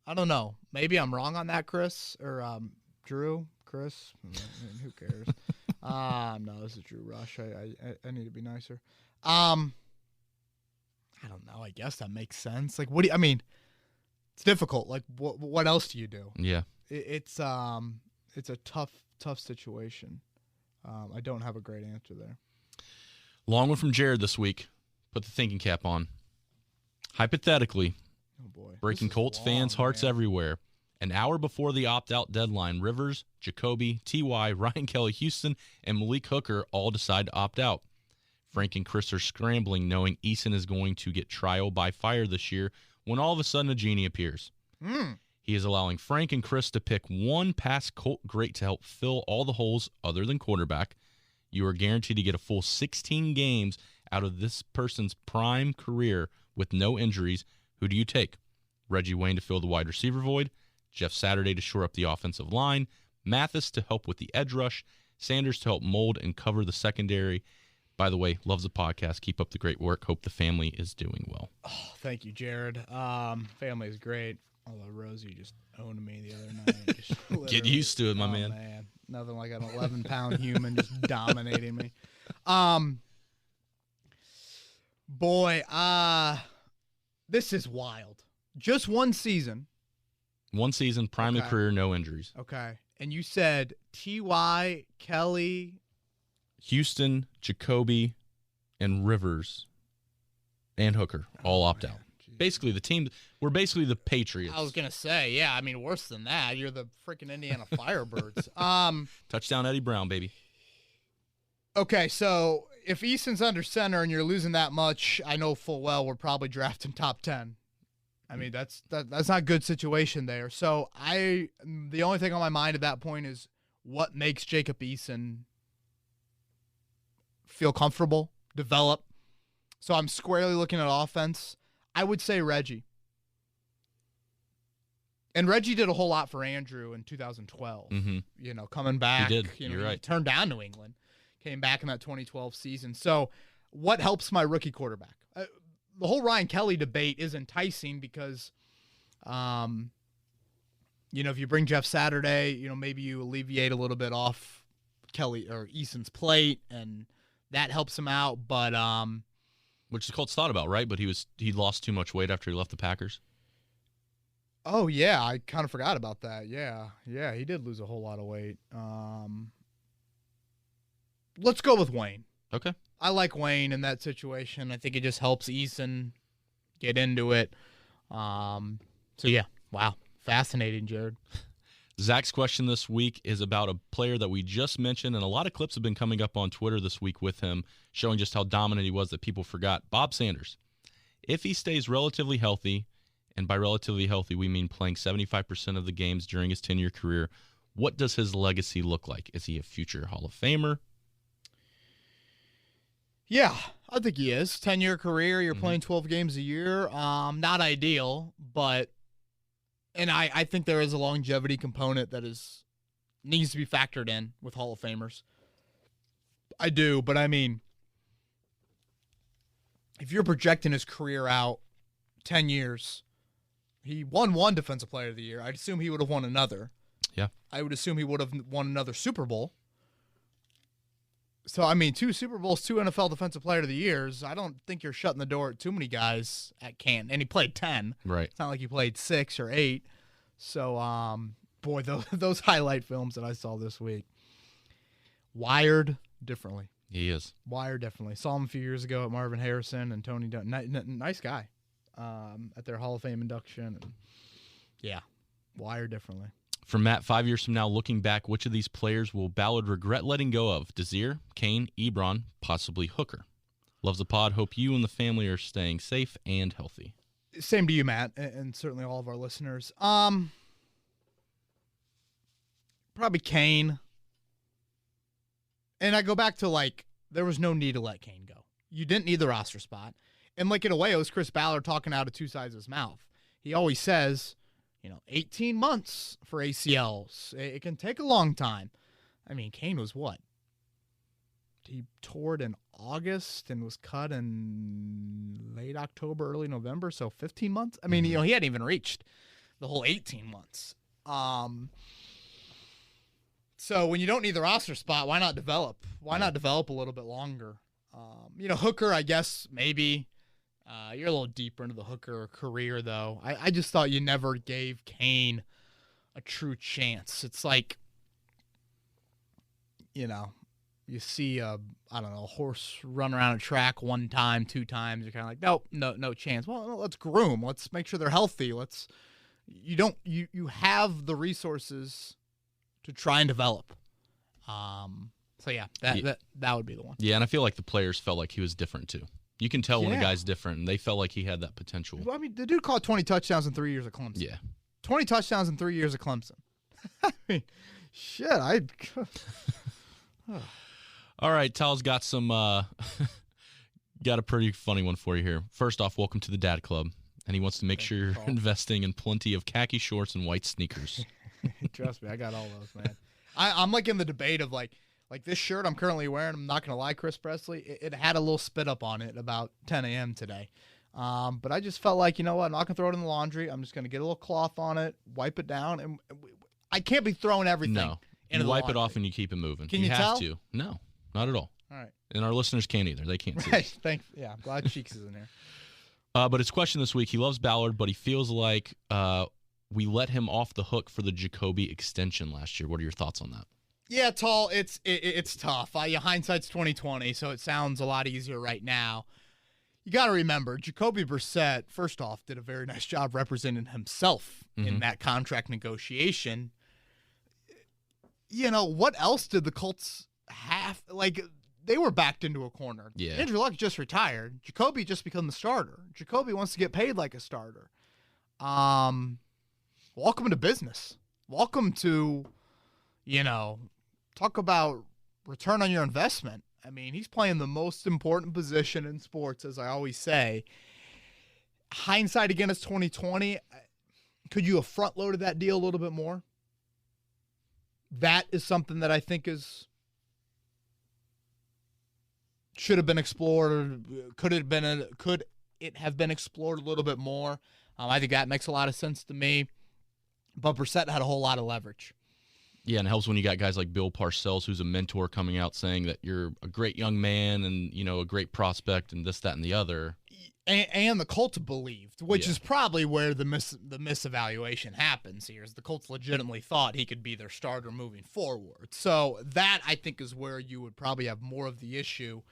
I don't know. Maybe I'm wrong on that, Chris, or Drew, Chris. Who cares? No, this is Drew Rush. I need to be nicer. I don't know. I guess that makes sense. Like, it's difficult. Like, what else do you do? Yeah. It's a tough situation. I don't have a great answer there. Long one from Jared this week. Put the thinking cap on. Hypothetically, oh boy, breaking Colts fans' hearts everywhere. An hour before the opt-out deadline, Rivers, Jacoby, T.Y., Ryan Kelly, Houston, and Malik Hooker all decide to opt out. Frank and Chris are scrambling, knowing Eason is going to get trial by fire this year, when all of a sudden a genie appears. He is allowing Frank and Chris to pick one past Colt great to help fill all the holes other than quarterback. You are guaranteed to get a full 16 games out of this person's prime career with no injuries. Who do you take? Reggie Wayne to fill the wide receiver void, Jeff Saturday to shore up the offensive line, Mathis to help with the edge rush, Sanders to help mold and cover the secondary. By the way, loves the podcast. Keep up the great work. Hope the family is doing well. Oh, thank you, Jared. Family is great. Although Rosie just owned me the other night. Get used to it, my man. Man. Nothing like an 11-pound human just dominating me. Boy, this is wild. Just one season. One season, prime of career, no injuries. Okay. And you said T.Y., Kelly, Houston, Jacoby, and Rivers, and Hooker all opt out. Geez. Basically, the team, we're basically the Patriots. I was going to say, yeah, worse than that. You're the freaking Indiana Firebirds. Touchdown Eddie Brown, baby. Okay, so if Eason's under center and you're losing that much, I know full well we're probably drafting top 10. That's not a good situation there. So the only thing on my mind at that point is what makes Jacob Eason feel comfortable, develop. So I'm squarely looking at offense. I would say Reggie. And Reggie did a whole lot for Andrew in 2012. Mm-hmm. Coming back. He did. You're right. He turned down New England. Came back in that 2012 season. So what helps my rookie quarterback? The whole Ryan Kelly debate is enticing because, if you bring Jeff Saturday, maybe you alleviate a little bit off Kelly or Eason's plate, and that helps him out. But which is Colts thought about, right? But he lost too much weight after he left the Packers. Oh, yeah, I kind of forgot about that. Yeah, he did lose a whole lot of weight. Let's go with Wayne. Okay. I like Wayne in that situation. I think it just helps Eason get into it. So, yeah, wow. Fascinating, Jared. Zach's question this week is about a player that we just mentioned, and a lot of clips have been coming up on Twitter this week with him, showing just how dominant he was that people forgot. Bob Sanders. If he stays relatively healthy, and by relatively healthy we mean playing 75% of the games during his 10-year career, what does his legacy look like? Is he a future Hall of Famer? Yeah, I think he is. 10-year career, you're playing 12 games a year. Not ideal, but and I think there is a longevity component that needs to be factored in with Hall of Famers. I do, but I mean, if you're projecting his career out 10 years, he won one Defensive Player of the Year. I'd assume he would have won another. Yeah. I would assume he would have won another Super Bowl. So, I mean, 2 Super Bowls, 2 NFL Defensive Player of the Years. I don't think you're shutting the door at too many guys at Canton. And he played 10. Right. It's not like he played 6 or 8. So, boy, those highlight films that I saw this week. Wired differently. He is. Wired differently. Saw him a few years ago at Marvin Harrison and Tony Dunn. Nice guy at their Hall of Fame induction. And yeah, wired differently. For Matt, 5 years from now, looking back, which of these players will Ballard regret letting go of? Desir, Kane, Ebron, possibly Hooker. Loves the pod. Hope you and the family are staying safe and healthy. Same to you, Matt, and certainly all of our listeners. Probably Kane. And I go back to, there was no need to let Kane go. You didn't need the roster spot. And, in a way, it was Chris Ballard talking out of two sides of his mouth. He always says, 18 months for ACLs. It can take a long time. I mean, Kane was what? He toured in August and was cut in late October, early November, so 15 months. I mean, he hadn't even reached the whole 18 months. So when you don't need the roster spot, why not develop? Why not develop a little bit longer? Hooker, I guess, maybe. You're a little deeper into the Hooker career, though. I just thought you never gave Kane a true chance. It's like, you see a horse run around a track 1 time, 2 times. You're kind of like, nope, no chance. Well, no, let's groom. Let's make sure they're healthy. You have the resources to try and develop. So yeah, that would be the one. Yeah, and I feel like the players felt like he was different too. You can tell when a guy's different, and they felt like he had that potential. Well, I mean, the dude caught 20 touchdowns in 3 years at Clemson. Yeah. 20 touchdowns in 3 years at Clemson. I mean, shit, All right, Tal's got some got a pretty funny one for you here. First off, welcome to the Dad Club, and he wants to make sure you're investing in plenty of khaki shorts and white sneakers. Trust me, I got all those, man. I'm in the debate of like this shirt I'm currently wearing. I'm not gonna lie, Chris Presley, it had a little spit up on it about 10 a.m. today. But I just felt like, you know what, I'm not gonna throw it in the laundry. I'm just gonna get a little cloth on it, wipe it down, and I can't be throwing everything. No, you wipe it off and you keep it moving. Can you have tell? to? No, not at all. All right. And our listeners can't either. They can't see. Right. Thanks. Yeah, I'm glad Cheeks is in here. But his question this week: he loves Ballard, but he feels like we let him off the hook for the Jacoby extension last year. What are your thoughts on that? Yeah, Tall, it's tough. Hindsight's 2020, so it sounds a lot easier right now. You got to remember, Jacoby Brissett, first off, did a very nice job representing himself in that contract negotiation. What else did the Colts have? They were backed into a corner. Yeah. Andrew Luck just retired. Jacoby just became the starter. Jacoby wants to get paid like a starter. Welcome to business. Welcome to, talk about return on your investment. I mean, he's playing the most important position in sports, as I always say. Hindsight, again, is 2020. Could you have front-loaded that deal a little bit more? That is something that I think should have been explored. Could it have been explored a little bit more? I think that makes a lot of sense to me. But Brissett had a whole lot of leverage. Yeah, and it helps when you got guys like Bill Parcells, who's a mentor, coming out saying that you're a great young man and, a great prospect and this, that, and the other. And the Colts believed, which is probably where the misevaluation happens here, is the Colts legitimately thought he could be their starter moving forward. So that, I think, is where you would probably have more of the issue.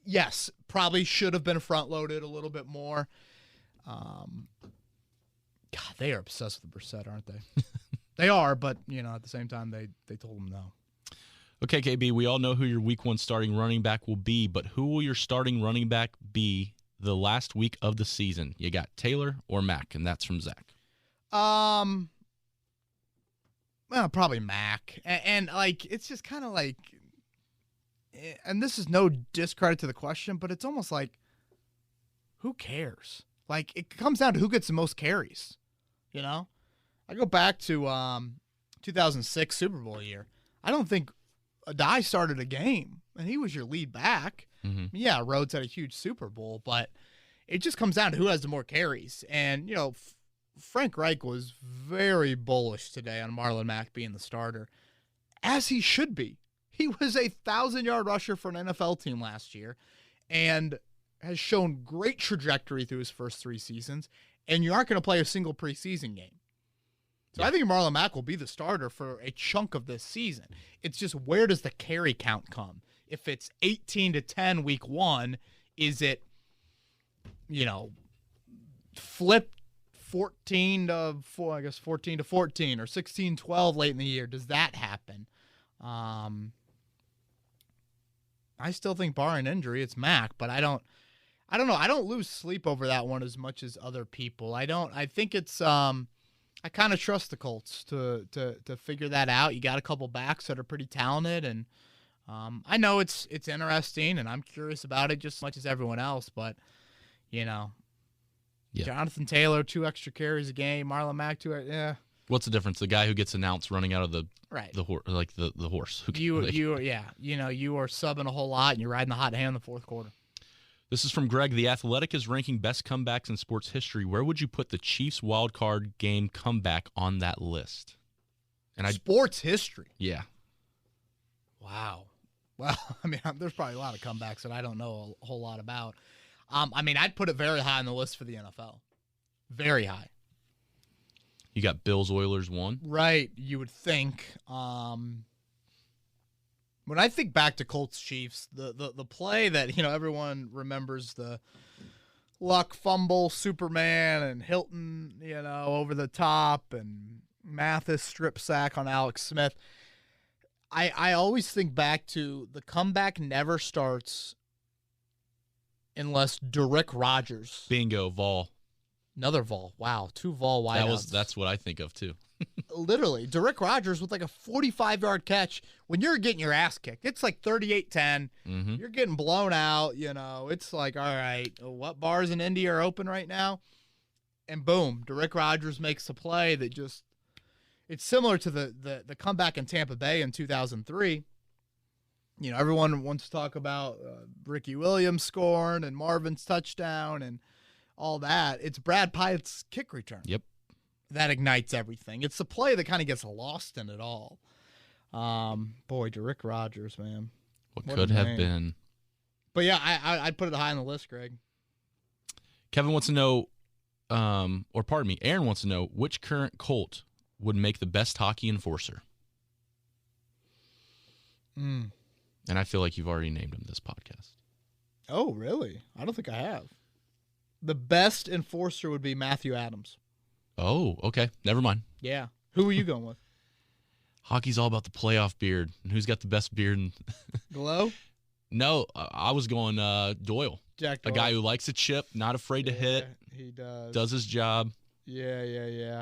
Yes, probably should have been front-loaded a little bit more. God, they are obsessed with Brissett, aren't they? They are, but, at the same time, they told him no. Okay, KB, we all know who your week 1 starting running back will be, but who will your starting running back be the last week of the season? You got Taylor or Mack, and that's from Zach. Well, probably Mack. And it's just kind of like, and this is no discredit to the question, but it's almost like, who cares? Like, it comes down to who gets the most carries, I go back to 2006 Super Bowl year. I don't think Adai started a game, and he was your lead back. Mm-hmm. Yeah, Rhodes had a huge Super Bowl, but it just comes down to who has the more carries. And, Frank Reich was very bullish today on Marlon Mack being the starter, as he should be. He was a 1,000-yard rusher for an NFL team last year and has shown great trajectory through his first 3 seasons, and you aren't going to play a single preseason game. So I think Marlon Mack will be the starter for a chunk of this season. It's just, where does the carry count come? If it's 18-10 week 1, is it, flip 14 to 14 or 16-12 late in the year? Does that happen? I still think, barring injury, it's Mack, but I don't know. I don't lose sleep over that one as much as other people. I think it's I kind of trust the Colts to figure that out. You got a couple backs that are pretty talented, and I know it's interesting, and I'm curious about it just as much as everyone else. But Jonathan Taylor, 2 extra carries a game. Marlon Mack, 2. Yeah. What's the difference? The guy who gets announced running out of the horse, the horse. You are subbing a whole lot, and you're riding the hot hand in the fourth quarter. This is from Greg. The Athletic is ranking best comebacks in sports history. Where would you put the Chiefs wild card game comeback on that list? And sports history? Yeah. Wow. Well, there's probably a lot of comebacks that I don't know a whole lot about. I'd put it very high on the list for the NFL. Very high. You got Bills, Oilers 1. Right, you would think. When I think back to Colts Chiefs, the play that everyone remembers, the Luck fumble, Superman, and Hilton over the top, and Mathis strip sack on Alex Smith. I always think back to the comeback never starts unless Derrick Rogers. Bingo, Vol. Another Vol. Wow, 2 Vol wideouts. That's what I think of too. Literally, Derrick Rogers with like a 45-yard catch. When you're getting your ass kicked, it's like 38-10. Mm-hmm. You're getting blown out. It's like, all right, what bars in Indy are open right now? And boom, Derrick Rogers makes a play that just, it's similar to the comeback in Tampa Bay in 2003. Everyone wants to talk about Ricky Williams scoring and Marvin's touchdown and all that. It's Brad Pyatt's kick return. Yep. That ignites everything. It's the play that kind of gets lost in it all. Boy, Derrick Rogers, man. What could have been. But yeah, I'd put it high on the list, Greg. Kevin wants to know, Aaron wants to know, which current Colt would make the best hockey enforcer? And I feel like you've already named him this podcast. Oh, really? I don't think I have. The best enforcer would be Matthew Adams. Oh, okay. Never mind. Yeah. Who are you going with? Hockey's all about the playoff beard. And who's got the best beard? Glow? No, I was going Doyle. Jack Doyle. A guy who likes to chip, not afraid to hit. He does. Does his job. Yeah.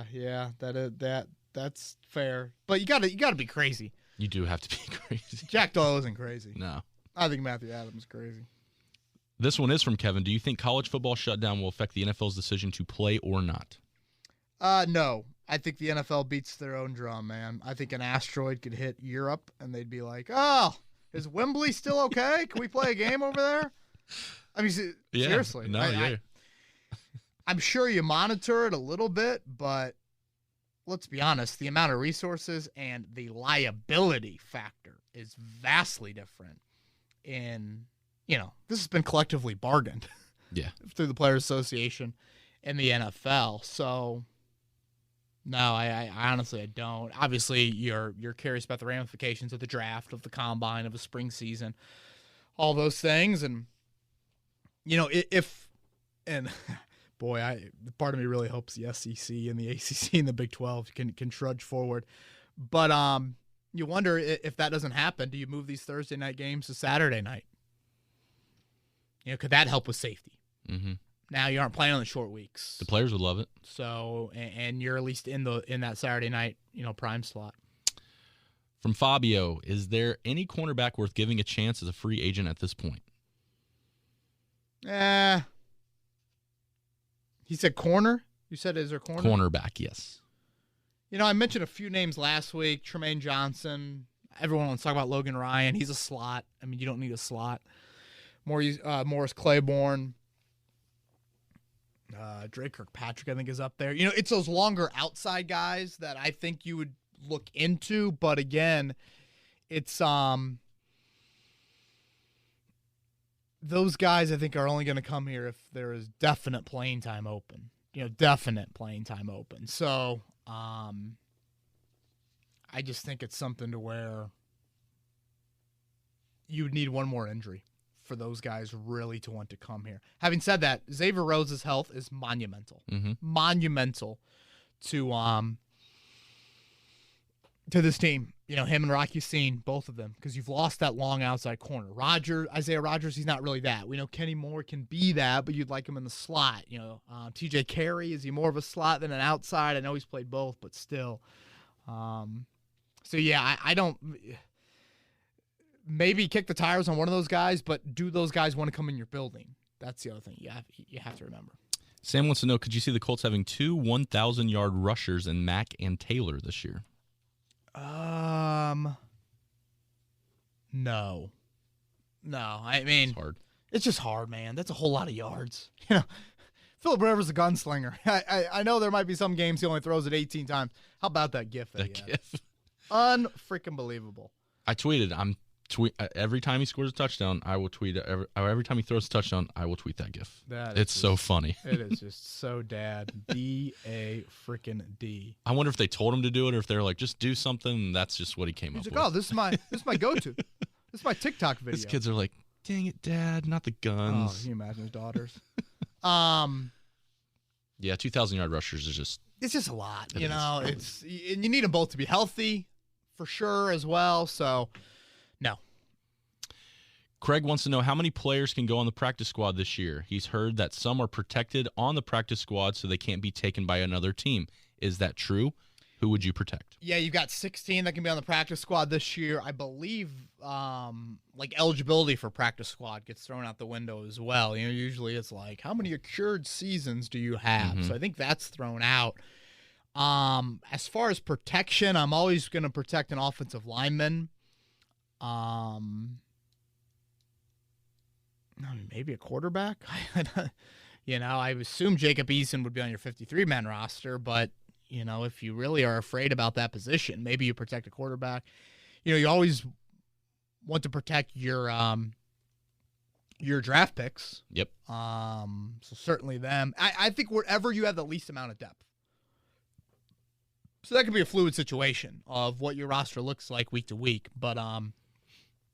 That's fair. But you gotta be crazy. You do have to be crazy. Jack Doyle isn't crazy. No. I think Matthew Adams is crazy. This one is from Kevin. Do you think college football shutdown will affect the NFL's decision to play or not? No. I think the NFL beats their own drum, man. I think an asteroid could hit Europe, and they'd be like, oh, is Wembley still okay? Can we play a game over there? I mean, seriously. No, I'm sure you monitor it a little bit, but let's be honest, the amount of resources and the liability factor is vastly different. This has been collectively bargained. through the Players Association and the NFL. So, no, I honestly I don't. Obviously, you're curious about the ramifications of the draft, of the combine, of the spring season, all those things. And, boy, part of me really hopes the SEC and the ACC and the Big 12 can trudge forward. But you wonder if that doesn't happen, do you move these Thursday night games to Saturday night? Could that help with safety? Mm-hmm. Now you aren't playing on the short weeks. The players would love it. So, and you're at least in that Saturday night, prime slot. From Fabio, is there any cornerback worth giving a chance as a free agent at this point? He said corner? You said is there corner? Cornerback, yes. I mentioned a few names last week. Tremaine Johnson. Everyone wants to talk about Logan Ryan. He's a slot. I mean, you don't need a slot. Morris Claiborne. Drake Kirkpatrick, I think, is up there. It's those longer outside guys that I think you would look into. But again, it's those guys I think are only going to come here if there is definite playing time open. Definite playing time open. So I just think it's something to where you would need one more injury for those guys really to want to come here. Having said that, Xavier Rhodes' health is monumental. Mm-hmm. Monumental to this team. Him and Rocky Seen, both of them, because you've lost that long outside corner. Isaiah Rodgers, he's not really that. We know Kenny Moore can be that, but you'd like him in the slot. TJ Carey, is he more of a slot than an outside? I know he's played both, but still. So, yeah, I don't – maybe kick the tires on one of those guys, but do those guys want to come in your building? That's the other thing you have to remember. Sam wants to know, could you see the Colts having 2 1,000-yard rushers in Mack and Taylor this year? No. I mean, it's hard. It's just hard, man. That's a whole lot of yards. Phillip Rivers is a gunslinger. I know there might be some games he only throws it 18 times. How about that gif? That gif. Unfreaking believable. I tweeted. Every time he scores a touchdown, I will tweet it. Every time he throws a touchdown, I will tweet that gif. It's so funny. It is just so dad. D-A-freaking D. I wonder if they told him to do it or if they're like, just do something, and that's just what he came up with. Oh, this is my go-to. This is my TikTok video. His kids are like, dang it, Dad, not the guns. Oh, can you imagine his daughters? Yeah, 2,000-yard rushers is just... It's just a lot, and you need them both to be healthy, for sure, as well, so... No. Craig wants to know how many players can go on the practice squad this year. He's heard that some are protected on the practice squad so they can't be taken by another team. Is that true? Who would you protect? Yeah, you've got 16 that can be on the practice squad this year. I believe eligibility for practice squad gets thrown out the window as well. Usually it's like, how many accrued seasons do you have? Mm-hmm. So I think that's thrown out. As far as protection, I'm always going to protect an offensive lineman. Maybe a quarterback. I assume Jacob Eason would be on your 53-man roster, but if you really are afraid about that position, maybe you protect a quarterback. You always want to protect your draft picks. Yep. So certainly them. I think wherever you have the least amount of depth. So that could be a fluid situation of what your roster looks like week to week, but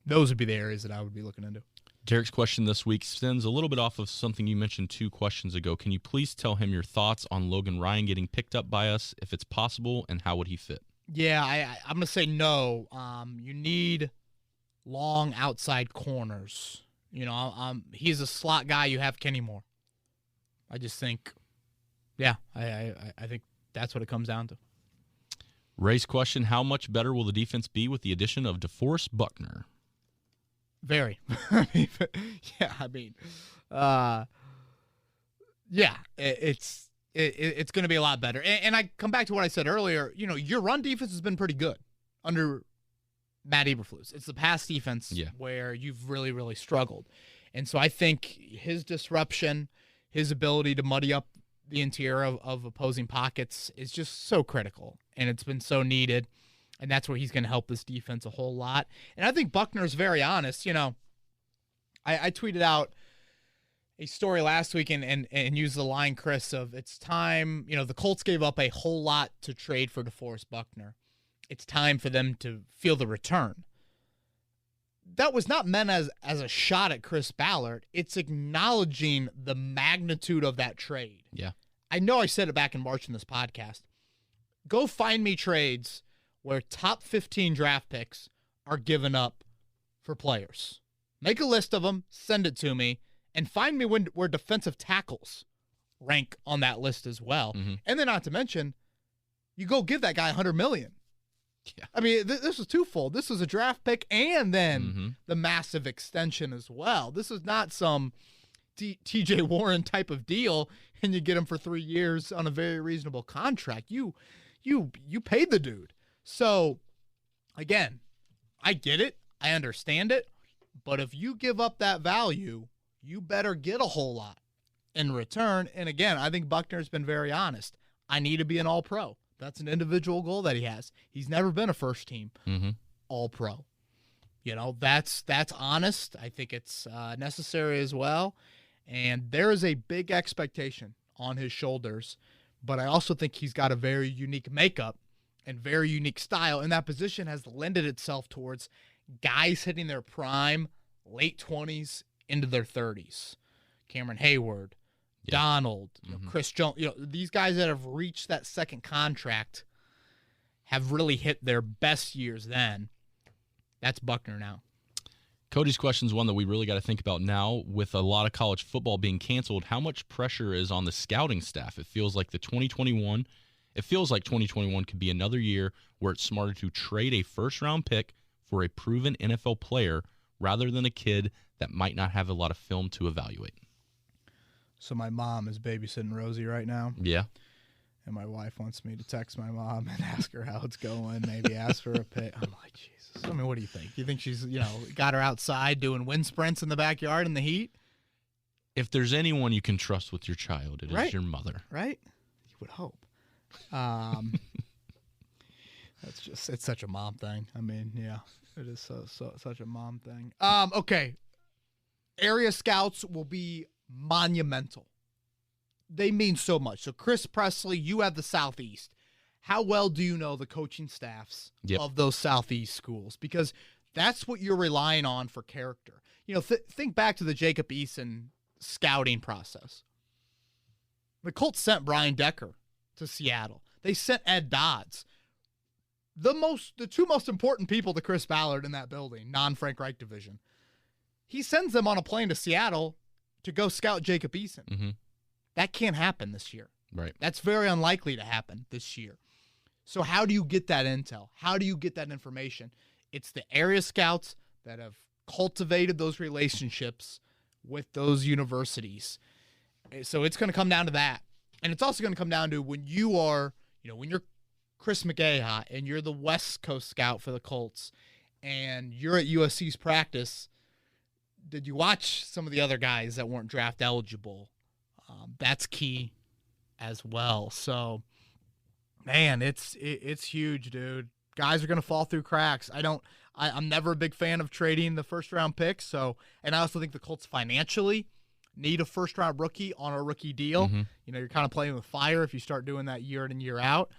those would be the areas that I would be looking into. Derek's question this week stems a little bit off of something you mentioned 2 questions ago. Can you please tell him your thoughts on Logan Ryan getting picked up by us, if it's possible, and how would he fit? Yeah, I'm going to say no. You need long outside corners. He's a slot guy. You have Kenny Moore. I just think, I think that's what it comes down to. Ray's question, how much better will the defense be with the addition of DeForest Buckner? Very. It's going to be a lot better. And I come back to what I said earlier. Your run defense has been pretty good under Matt Eberflus. It's the pass defense where you've really, really struggled. And so I think his disruption, his ability to muddy up the interior of opposing pockets is just so critical. And it's been so needed. And that's where he's going to help this defense a whole lot. And I think Buckner's very honest. I tweeted out a story last week and used the line, Chris, of it's time. The Colts gave up a whole lot to trade for DeForest Buckner. It's time for them to feel the return. That was not meant as a shot at Chris Ballard. It's acknowledging the magnitude of that trade. Yeah. I know I said it back in March in this podcast. Go find me trades where top 15 draft picks are given up for players. Make a list of them, send it to me, and find me where defensive tackles rank on that list as well. Mm-hmm. And then not to mention, you go give that guy $100 million. Yeah. I mean, this was twofold. This was a draft pick and then Mm-hmm. the massive extension as well. This was not some TJ Warren type of deal, and you get him for 3 years on a very reasonable contract. You paid the dude. So, again, I get it. I understand it. But if you give up that value, you better get a whole lot in return. And again, I think Buckner's been very honest. I need to be an all-pro. That's an individual goal that he has. He's never been a first-team all-pro. That's honest. I think it's necessary as well. And there is a big expectation on his shoulders. But I also think he's got a very unique makeup and very unique style. And that position has lended itself towards guys hitting their prime, late 20s into their 30s. Cameron Hayward, Donald, Chris Jones. These guys that have reached that second contract have really hit their best years then. That's Buckner now. Cody's question is one that we really got to think about now with a lot of college football being canceled. How much pressure is on the scouting staff? It feels like 2021 could be another year where it's smarter to trade a first-round pick for a proven NFL player rather than a kid that might not have a lot of film to evaluate. So my mom is babysitting Rosie right now. Yeah. And my wife wants me to text my mom and ask her how it's going, maybe ask for a pick. I'm like, Jesus. I mean, what do you think? You think she's, got her outside doing wind sprints in the backyard in the heat? If there's anyone you can trust with your child, it is your mother. Right? You would hope. It's such a mom thing. I mean, yeah, it is such a mom thing. Okay. Area scouts will be monumental. They mean so much. So Chris Presley, you have the Southeast. How well do you know the coaching staffs of those Southeast schools? Because that's what you're relying on for character. Think back to the Jacob Eason scouting process. The Colts sent Brian Decker to Seattle. They sent Ed Dodds. The two most important people to Chris Ballard in that building, non-Frank Reich division. He sends them on a plane to Seattle to go scout Jacob Eason. Mm-hmm. That can't happen this year. Right. That's very unlikely to happen this year. So how do you get that intel? How do you get that information? It's the area scouts that have cultivated those relationships with those universities. So it's going to come down to that. And it's also going to come down to when you are, when you're Chris McGaha and you're the West Coast scout for the Colts and you're at USC's practice, did you watch some of the other guys that weren't draft eligible? That's key as well. So, man, it's huge, dude. Guys are going to fall through cracks. I'm never a big fan of trading the first round picks. And I also think the Colts financially need a first round rookie on a rookie deal. Mm-hmm. You're kind of playing with fire if you start doing that year in and year out.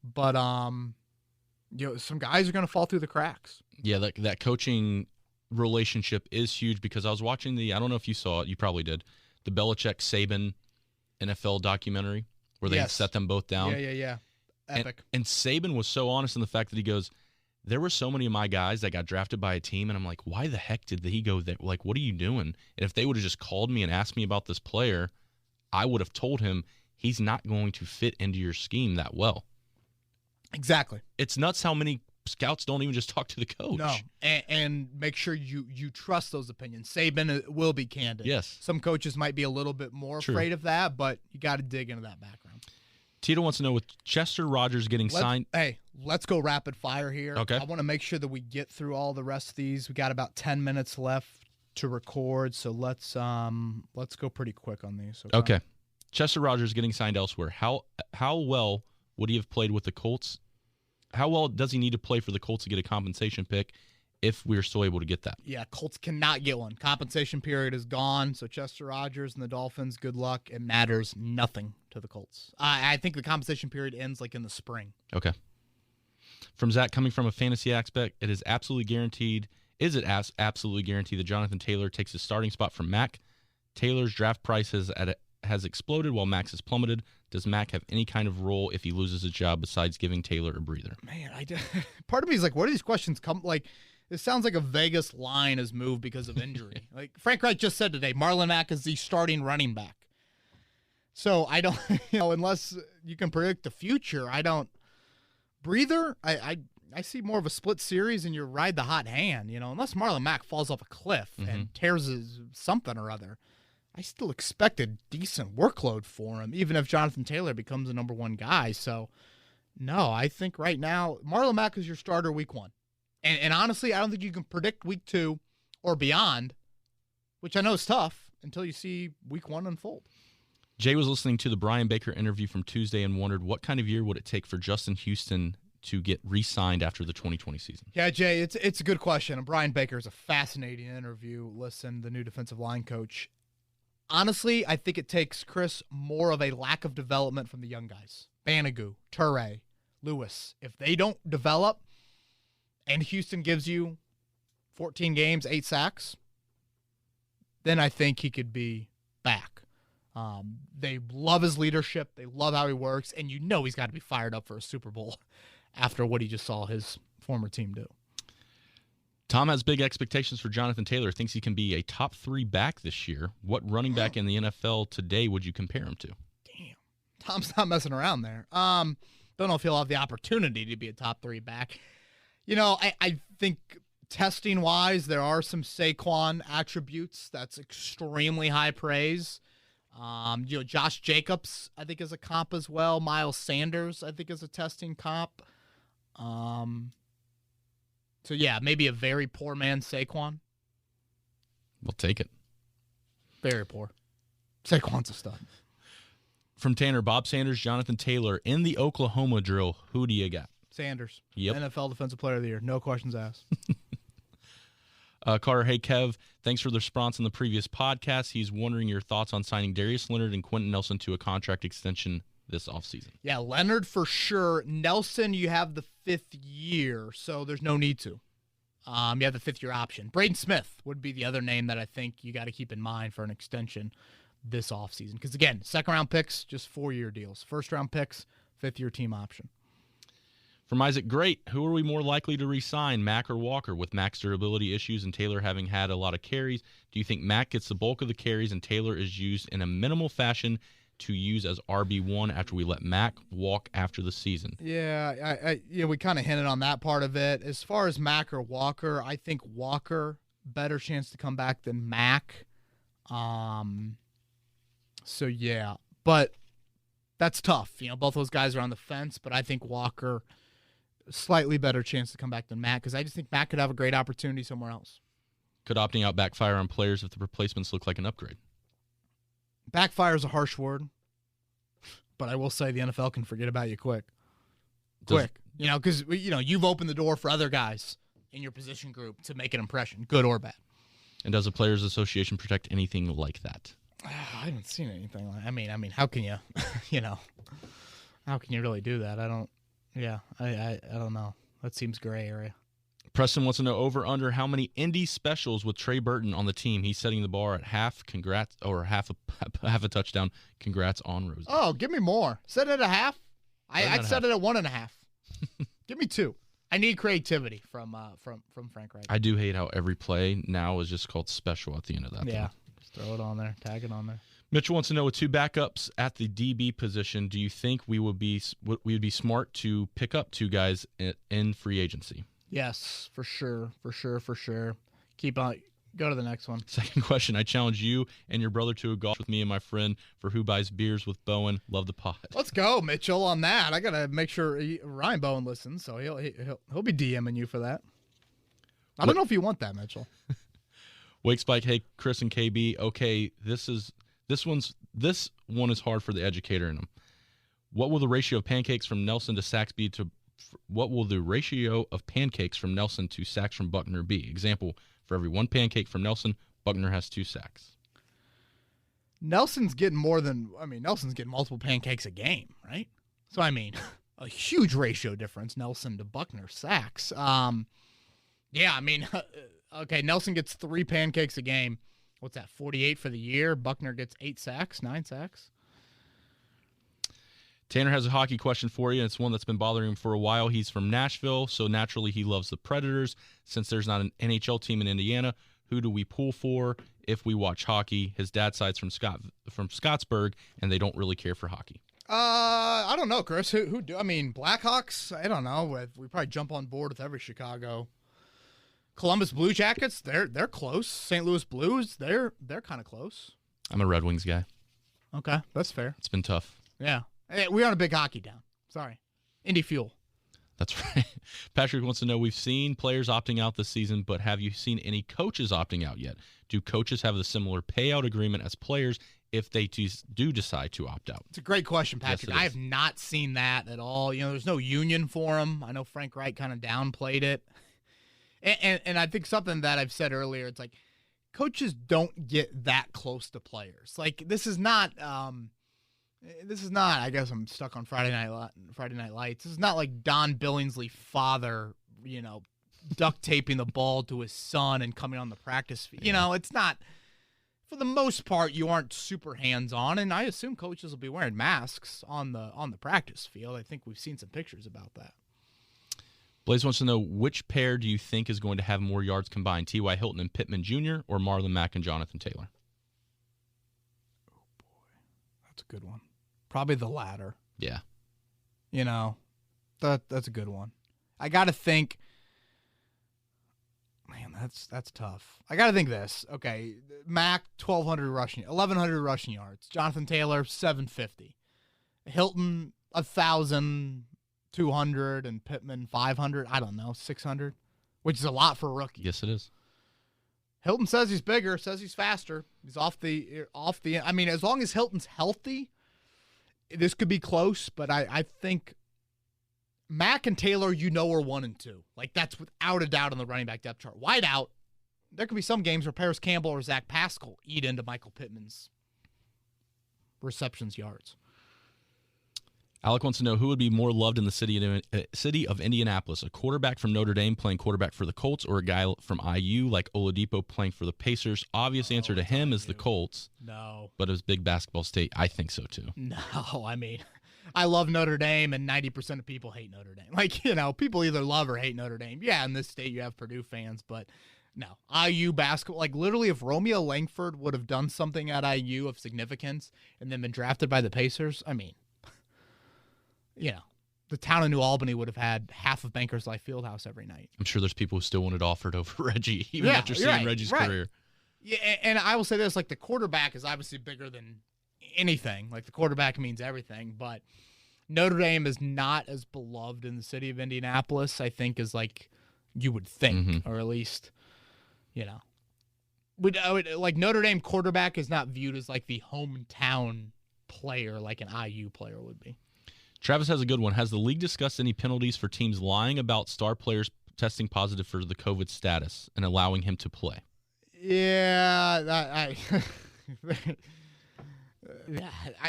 But some guys are going to fall through the cracks. Yeah, that coaching relationship is huge because I was watching I don't know if you saw it, you probably did, the Belichick-Saban NFL documentary where they set them both down. Yeah. Epic. And Saban was so honest in the fact that he goes, there were so many of my guys that got drafted by a team, and I'm like, why the heck did he go there? Like, what are you doing? And if they would have just called me and asked me about this player, I would have told him he's not going to fit into your scheme that well. Exactly. It's nuts how many scouts don't even just talk to the coach. No, and make sure you trust those opinions. Saban will be candid. Yes. Some coaches might be a little bit more afraid of that, but you got to dig into that background. Tito wants to know, with Chester Rogers getting signed. Hey, let's go rapid fire here. Okay. I want to make sure that we get through all the rest of these. We got about 10 minutes left to record, so let's go pretty quick on these. Okay. Chester Rogers getting signed elsewhere. How well would he have played with the Colts? How well does he need to play for the Colts to get a compensation pick if we're still able to get that. Yeah, Colts cannot get one. Compensation period is gone, so Chester Rogers and the Dolphins, good luck. It matters nothing to the Colts. I think the compensation period ends like in the spring. Okay. From Zach, coming from a fantasy aspect, it is absolutely guaranteed. Is it absolutely guaranteed that Jonathan Taylor takes his starting spot from Mac? Taylor's draft price has exploded while Mac's has plummeted. Does Mac have any kind of role if he loses his job besides giving Taylor a breather? Man, part of me is like, where do these questions come? Like, it sounds like a Vegas line has moved because of injury. Like Frank Reich just said today, Marlon Mack is the starting running back. So I don't, unless you can predict the future, I don't. Breather, I see more of a split series and you ride the hot hand, unless Marlon Mack falls off a cliff and tears something or other. I still expect a decent workload for him, even if Jonathan Taylor becomes the number one guy. So, no, I think right now, Marlon Mack is your starter week 1. And honestly, I don't think you can predict week 2 or beyond, which I know is tough until you see week 1 unfold. Jay was listening to the Brian Baker interview from Tuesday and wondered what kind of year would it take for Justin Houston to get re-signed after the 2020 season? Yeah, Jay, it's a good question. And Brian Baker is a fascinating interview. Listen, the new defensive line coach. Honestly, I think it takes, Chris, more of a lack of development from the young guys. Banagoo, Turay, Lewis. If they don't develop and Houston gives you 14 games, 8 sacks, then I think he could be back. They love his leadership. They love how he works. And he's got to be fired up for a Super Bowl after what he just saw his former team do. Tom has big expectations for Jonathan Taylor, thinks he can be a top 3 back this year. What running back in the NFL today would you compare him to? Damn. Tom's not messing around there. Don't know if he'll have the opportunity to be a top 3 back. I think testing-wise, there are some Saquon attributes. That's extremely high praise. Josh Jacobs, I think, is a comp as well. Miles Sanders, I think, is a testing comp. So, yeah, maybe a very poor man Saquon. We'll take it. Very poor. Saquon's a stud. From Tanner, Bob Sanders, Jonathan Taylor, in the Oklahoma drill, who do you got? Sanders. Yep. NFL Defensive Player of the Year. No questions asked. Carter, hey, Kev, thanks for the response in the previous podcast. He's wondering your thoughts on signing Darius Leonard and Quenton Nelson to a contract extension this offseason. Yeah, Leonard for sure. Nelson, you have the 5th year, so there's no need to. You have the 5th year option. Braden Smith would be the other name that I think you got to keep in mind for an extension this offseason. Because, again, 2nd-round picks, just 4-year deals. 1st-round picks, 5th-year team option. From Isaac, great. Who are we more likely to re-sign, Mack or Walker? With Mack's durability issues and Taylor having had a lot of carries, do you think Mack gets the bulk of the carries and Taylor is used in a minimal fashion to use as RB1 after we let Mack walk after the season? Yeah, we kind of hinted on that part of it. As far as Mack or Walker, I think Walker, better chance to come back than Mack. So, yeah. But that's tough. Both those guys are on the fence, but I think Walker, slightly better chance to come back than Mack because I just think Mack could have a great opportunity somewhere else. Could opting out backfire on players if the replacements look like an upgrade? Backfire is a harsh word, but I will say the NFL can forget about you quick. Because you've opened the door for other guys in your position group to make an impression, good or bad. And does the Players Association protect anything like that? I haven't seen anything like. I mean, how can you, how can you really do that? I don't know. That seems gray area. Preston wants to know over under how many Indy specials with Trey Burton on the team. He's setting the bar at half. Congrats, or half a touchdown. Congrats on Rose. Oh, give me more. Set it at half. I'd set it at 1.5. Give me 2. I need creativity from Frank Reich. I do hate how every play now is just called special at the end of that. Yeah, just throw it on there, tag it on there. Mitchell wants to know, with 2 backups at the DB position, do you think we would be smart to pick up 2 guys in free agency? Yes, for sure. Keep on. Go to the next one. Second question. I challenge you and your brother to a golf with me and my friend for who buys beers with Bowen. Love the pod. Let's go, Mitchell, on that. I got to make sure Ryan Bowen listens, so he'll be DMing you for that. I don't know if you want that, Mitchell. Wake Spike, hey, Chris and KB. Okay, this one is hard for the educator in them. What will the ratio of pancakes from Nelson to sacks be what will the ratio of pancakes from Nelson to sacks from Buckner be? Example, for every 1 pancake from Nelson, Buckner has 2 sacks. Nelson's getting multiple pancakes a game, right? So, I mean, a huge ratio difference, Nelson to Buckner sacks. Yeah, I mean, okay, Nelson gets 3 pancakes a game. What's that, 48 for the year? Buckner gets 8 sacks, 9 sacks. Tanner has a hockey question for you. It's one that's been bothering him for a while. He's from Nashville, so naturally he loves the Predators. Since there's not an NHL team in Indiana, who do we pull for if we watch hockey? His dad's side's from Scottsburg, and they don't really care for hockey. I don't know, Chris. Who do? I mean, Blackhawks. I don't know. We probably jump on board with every Chicago. Columbus Blue Jackets. They're close. St. Louis Blues. They're kind of close. I'm a Red Wings guy. Okay, that's fair. It's been tough. Yeah, hey, we aren't a big hockey town. Sorry, Indy Fuel. That's right. Patrick wants to know, we've seen players opting out this season, but have you seen any coaches opting out yet? Do coaches have a similar payout agreement as players if they do decide to opt out? It's a great question, Patrick. Yes, I have not seen that at all. There's no union for them. I know Frank Wright kind of downplayed it. And I think something that I've said earlier, it's like coaches don't get that close to players. Like, this is not, I guess I'm stuck on Friday Night Lights. This is not like Don Billingsley father, duct taping the ball to his son and coming on the practice field. It's not, for the most part, you aren't super hands-on, and I assume coaches will be wearing masks on the practice field. I think we've seen some pictures about that. Blaze wants to know, which pair do you think is going to have more yards combined, T.Y. Hilton and Pittman Jr., or Marlon Mack and Jonathan Taylor? Oh, boy. That's a good one. Probably the latter. Yeah. That's a good one. I got to think, man, that's tough. I got to think this. Okay, Mack, 1,100 rushing yards. Jonathan Taylor, 750. Hilton, 1,200, and Pittman, 500. I don't know, 600, which is a lot for a rookie. Yes, it is. Hilton says he's bigger, says he's faster. He's off the. I mean, as long as Hilton's healthy, this could be close, but I think Mack and Taylor, are 1 and 2. Like, that's without a doubt on the running back depth chart. Wide out, there could be some games where Paris Campbell or Zach Pascal eat into Michael Pittman's receptions yards. Alec wants to know, who would be more loved in the city of Indianapolis, a quarterback from Notre Dame playing quarterback for the Colts, or a guy from IU like Oladipo playing for the Pacers? Obvious answer to him is the Colts. No. But as big basketball state, I think so too. No, I mean, I love Notre Dame, and 90% of people hate Notre Dame. Like, people either love or hate Notre Dame. Yeah, in this state you have Purdue fans, but no. IU basketball, like, literally, if Romeo Langford would have done something at IU of significance and then been drafted by the Pacers, I mean, the town of New Albany would have had half of Bankers Life Fieldhouse every night. I'm sure there's people who still want it offered over Reggie, even after seeing Reggie's career. Yeah, and I will say this, like, the quarterback is obviously bigger than anything. Like, the quarterback means everything, but Notre Dame is not as beloved in the city of Indianapolis, I think, as, like, you would think, or at least, like, Notre Dame quarterback is not viewed as, like, the hometown player like an IU player would be. Travis has a good one. Has the league discussed any penalties for teams lying about star players testing positive for the COVID status and allowing him to play? Yeah,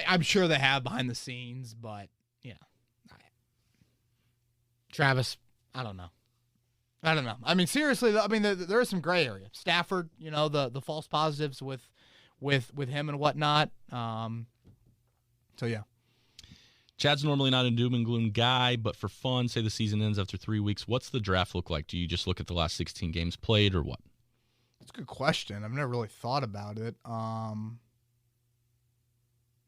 I'm sure they have behind the scenes, but Travis, I don't know. I mean, seriously, there is some gray area. Stafford, the false positives with him and whatnot. So yeah. Chad's normally not a doom and gloom guy, but for fun, say the season ends after 3 weeks. What's the draft look like? Do you just look at the last 16 games played, or what? That's a good question. I've never really thought about it.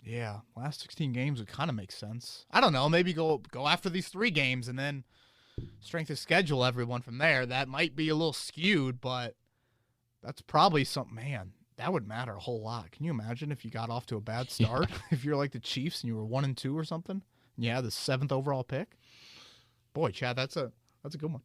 Yeah, last 16 games would kind of make sense. I don't know. Maybe go after these 3 games and then strength of schedule everyone from there. That might be a little skewed, but that's probably something. Man, that would matter a whole lot. Can you imagine if you got off to a bad start? Yeah. If you're like the Chiefs and you were 1 and 2 or something? Yeah, the 7th overall pick. Boy, Chad, that's a good one.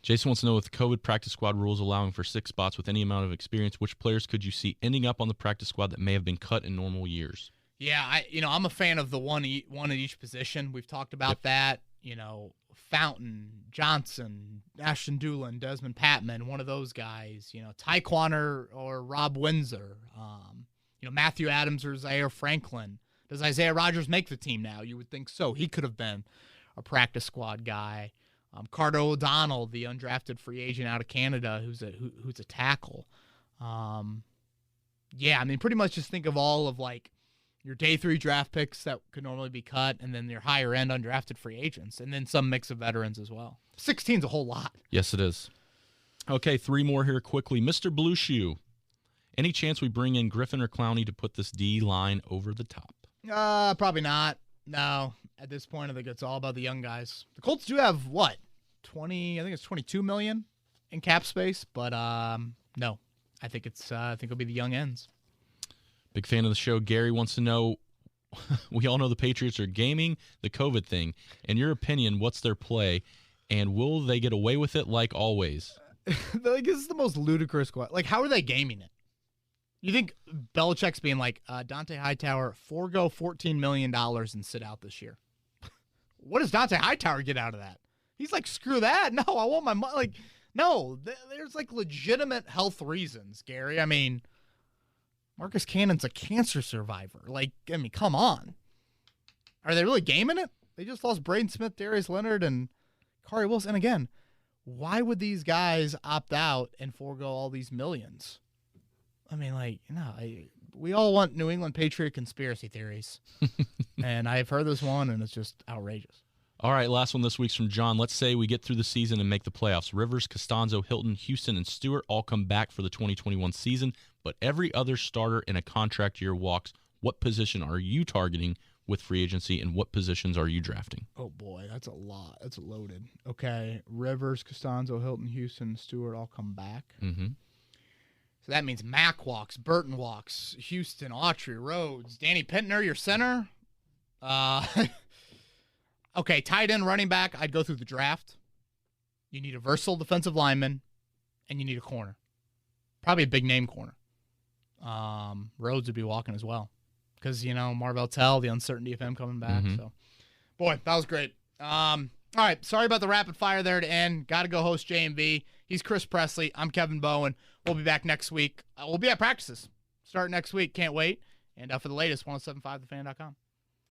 Jason wants to know, with COVID practice squad rules allowing for 6 spots with any amount of experience, which players could you see ending up on the practice squad that may have been cut in normal years? Yeah, I'm a fan of the one at each position. We've talked about that. Fountain, Johnson, Ashton Dulin, Desmond Patman, one of those guys, Taekwondo or Rob Windsor, Matthew Adams or Zaire Franklin. Does Isaiah Rodgers make the team now? You would think so. He could have been a practice squad guy. Carter O'Donnell, the undrafted free agent out of Canada, who's a tackle. Pretty much just think of all of your day 3 draft picks that could normally be cut, and then your higher end undrafted free agents, and then some mix of veterans as well. 16's a whole lot. Yes, it is. Okay, 3 more here quickly. Mr. Blue Shoe, any chance we bring in Griffin or Clowney to put this D line over the top? Probably not. No, at this point, I think it's all about the young guys. The Colts do have what, 20? I think it's 22 million in cap space, but no, I think it'll be the young ends. Big fan of the show. Gary wants to know, we all know the Patriots are gaming the COVID thing. In your opinion, what's their play, and will they get away with it like always? This is the most ludicrous question. How are they gaming it? You think Belichick's being Dante Hightower, forego $14 million and sit out this year? What does Dante Hightower get out of that? He's screw that. No, I want my money. No, there's legitimate health reasons, Gary. I mean, Marcus Cannon's a cancer survivor. Come on. Are they really gaming it? They just lost Braden Smith, Darius Leonard, and Kari Wilson. And again, why would these guys opt out and forego all these millions? I mean, we all want New England Patriot conspiracy theories. And I've heard this one, and it's just outrageous. All right, last one this week's from John. Let's say we get through the season and make the playoffs. Rivers, Costanzo, Hilton, Houston, and Stewart all come back for the 2021 season, but every other starter in a contract year walks. What position are you targeting with free agency, and what positions are you drafting? Oh, boy, that's a lot. That's loaded. Okay, Rivers, Costanzo, Hilton, Houston, Stewart all come back. Mm-hmm. So that means Mack walks, Burton walks, Houston, Autry, Rhodes, Danny Pittner, your center. Okay, tight end, running back, I'd go through the draft. You need a versatile defensive lineman, and you need a corner. Probably a big-name corner. Rhodes would be walking as well because, Marvell Tell, the uncertainty of him coming back. Mm-hmm. So, boy, that was great. All right, sorry about the rapid fire there to end. Got to go host J&B. He's Chris Presley. I'm Kevin Bowen. We'll be back next week. We'll be at practices. Start next week. Can't wait. And for the latest, 1075thefan.com.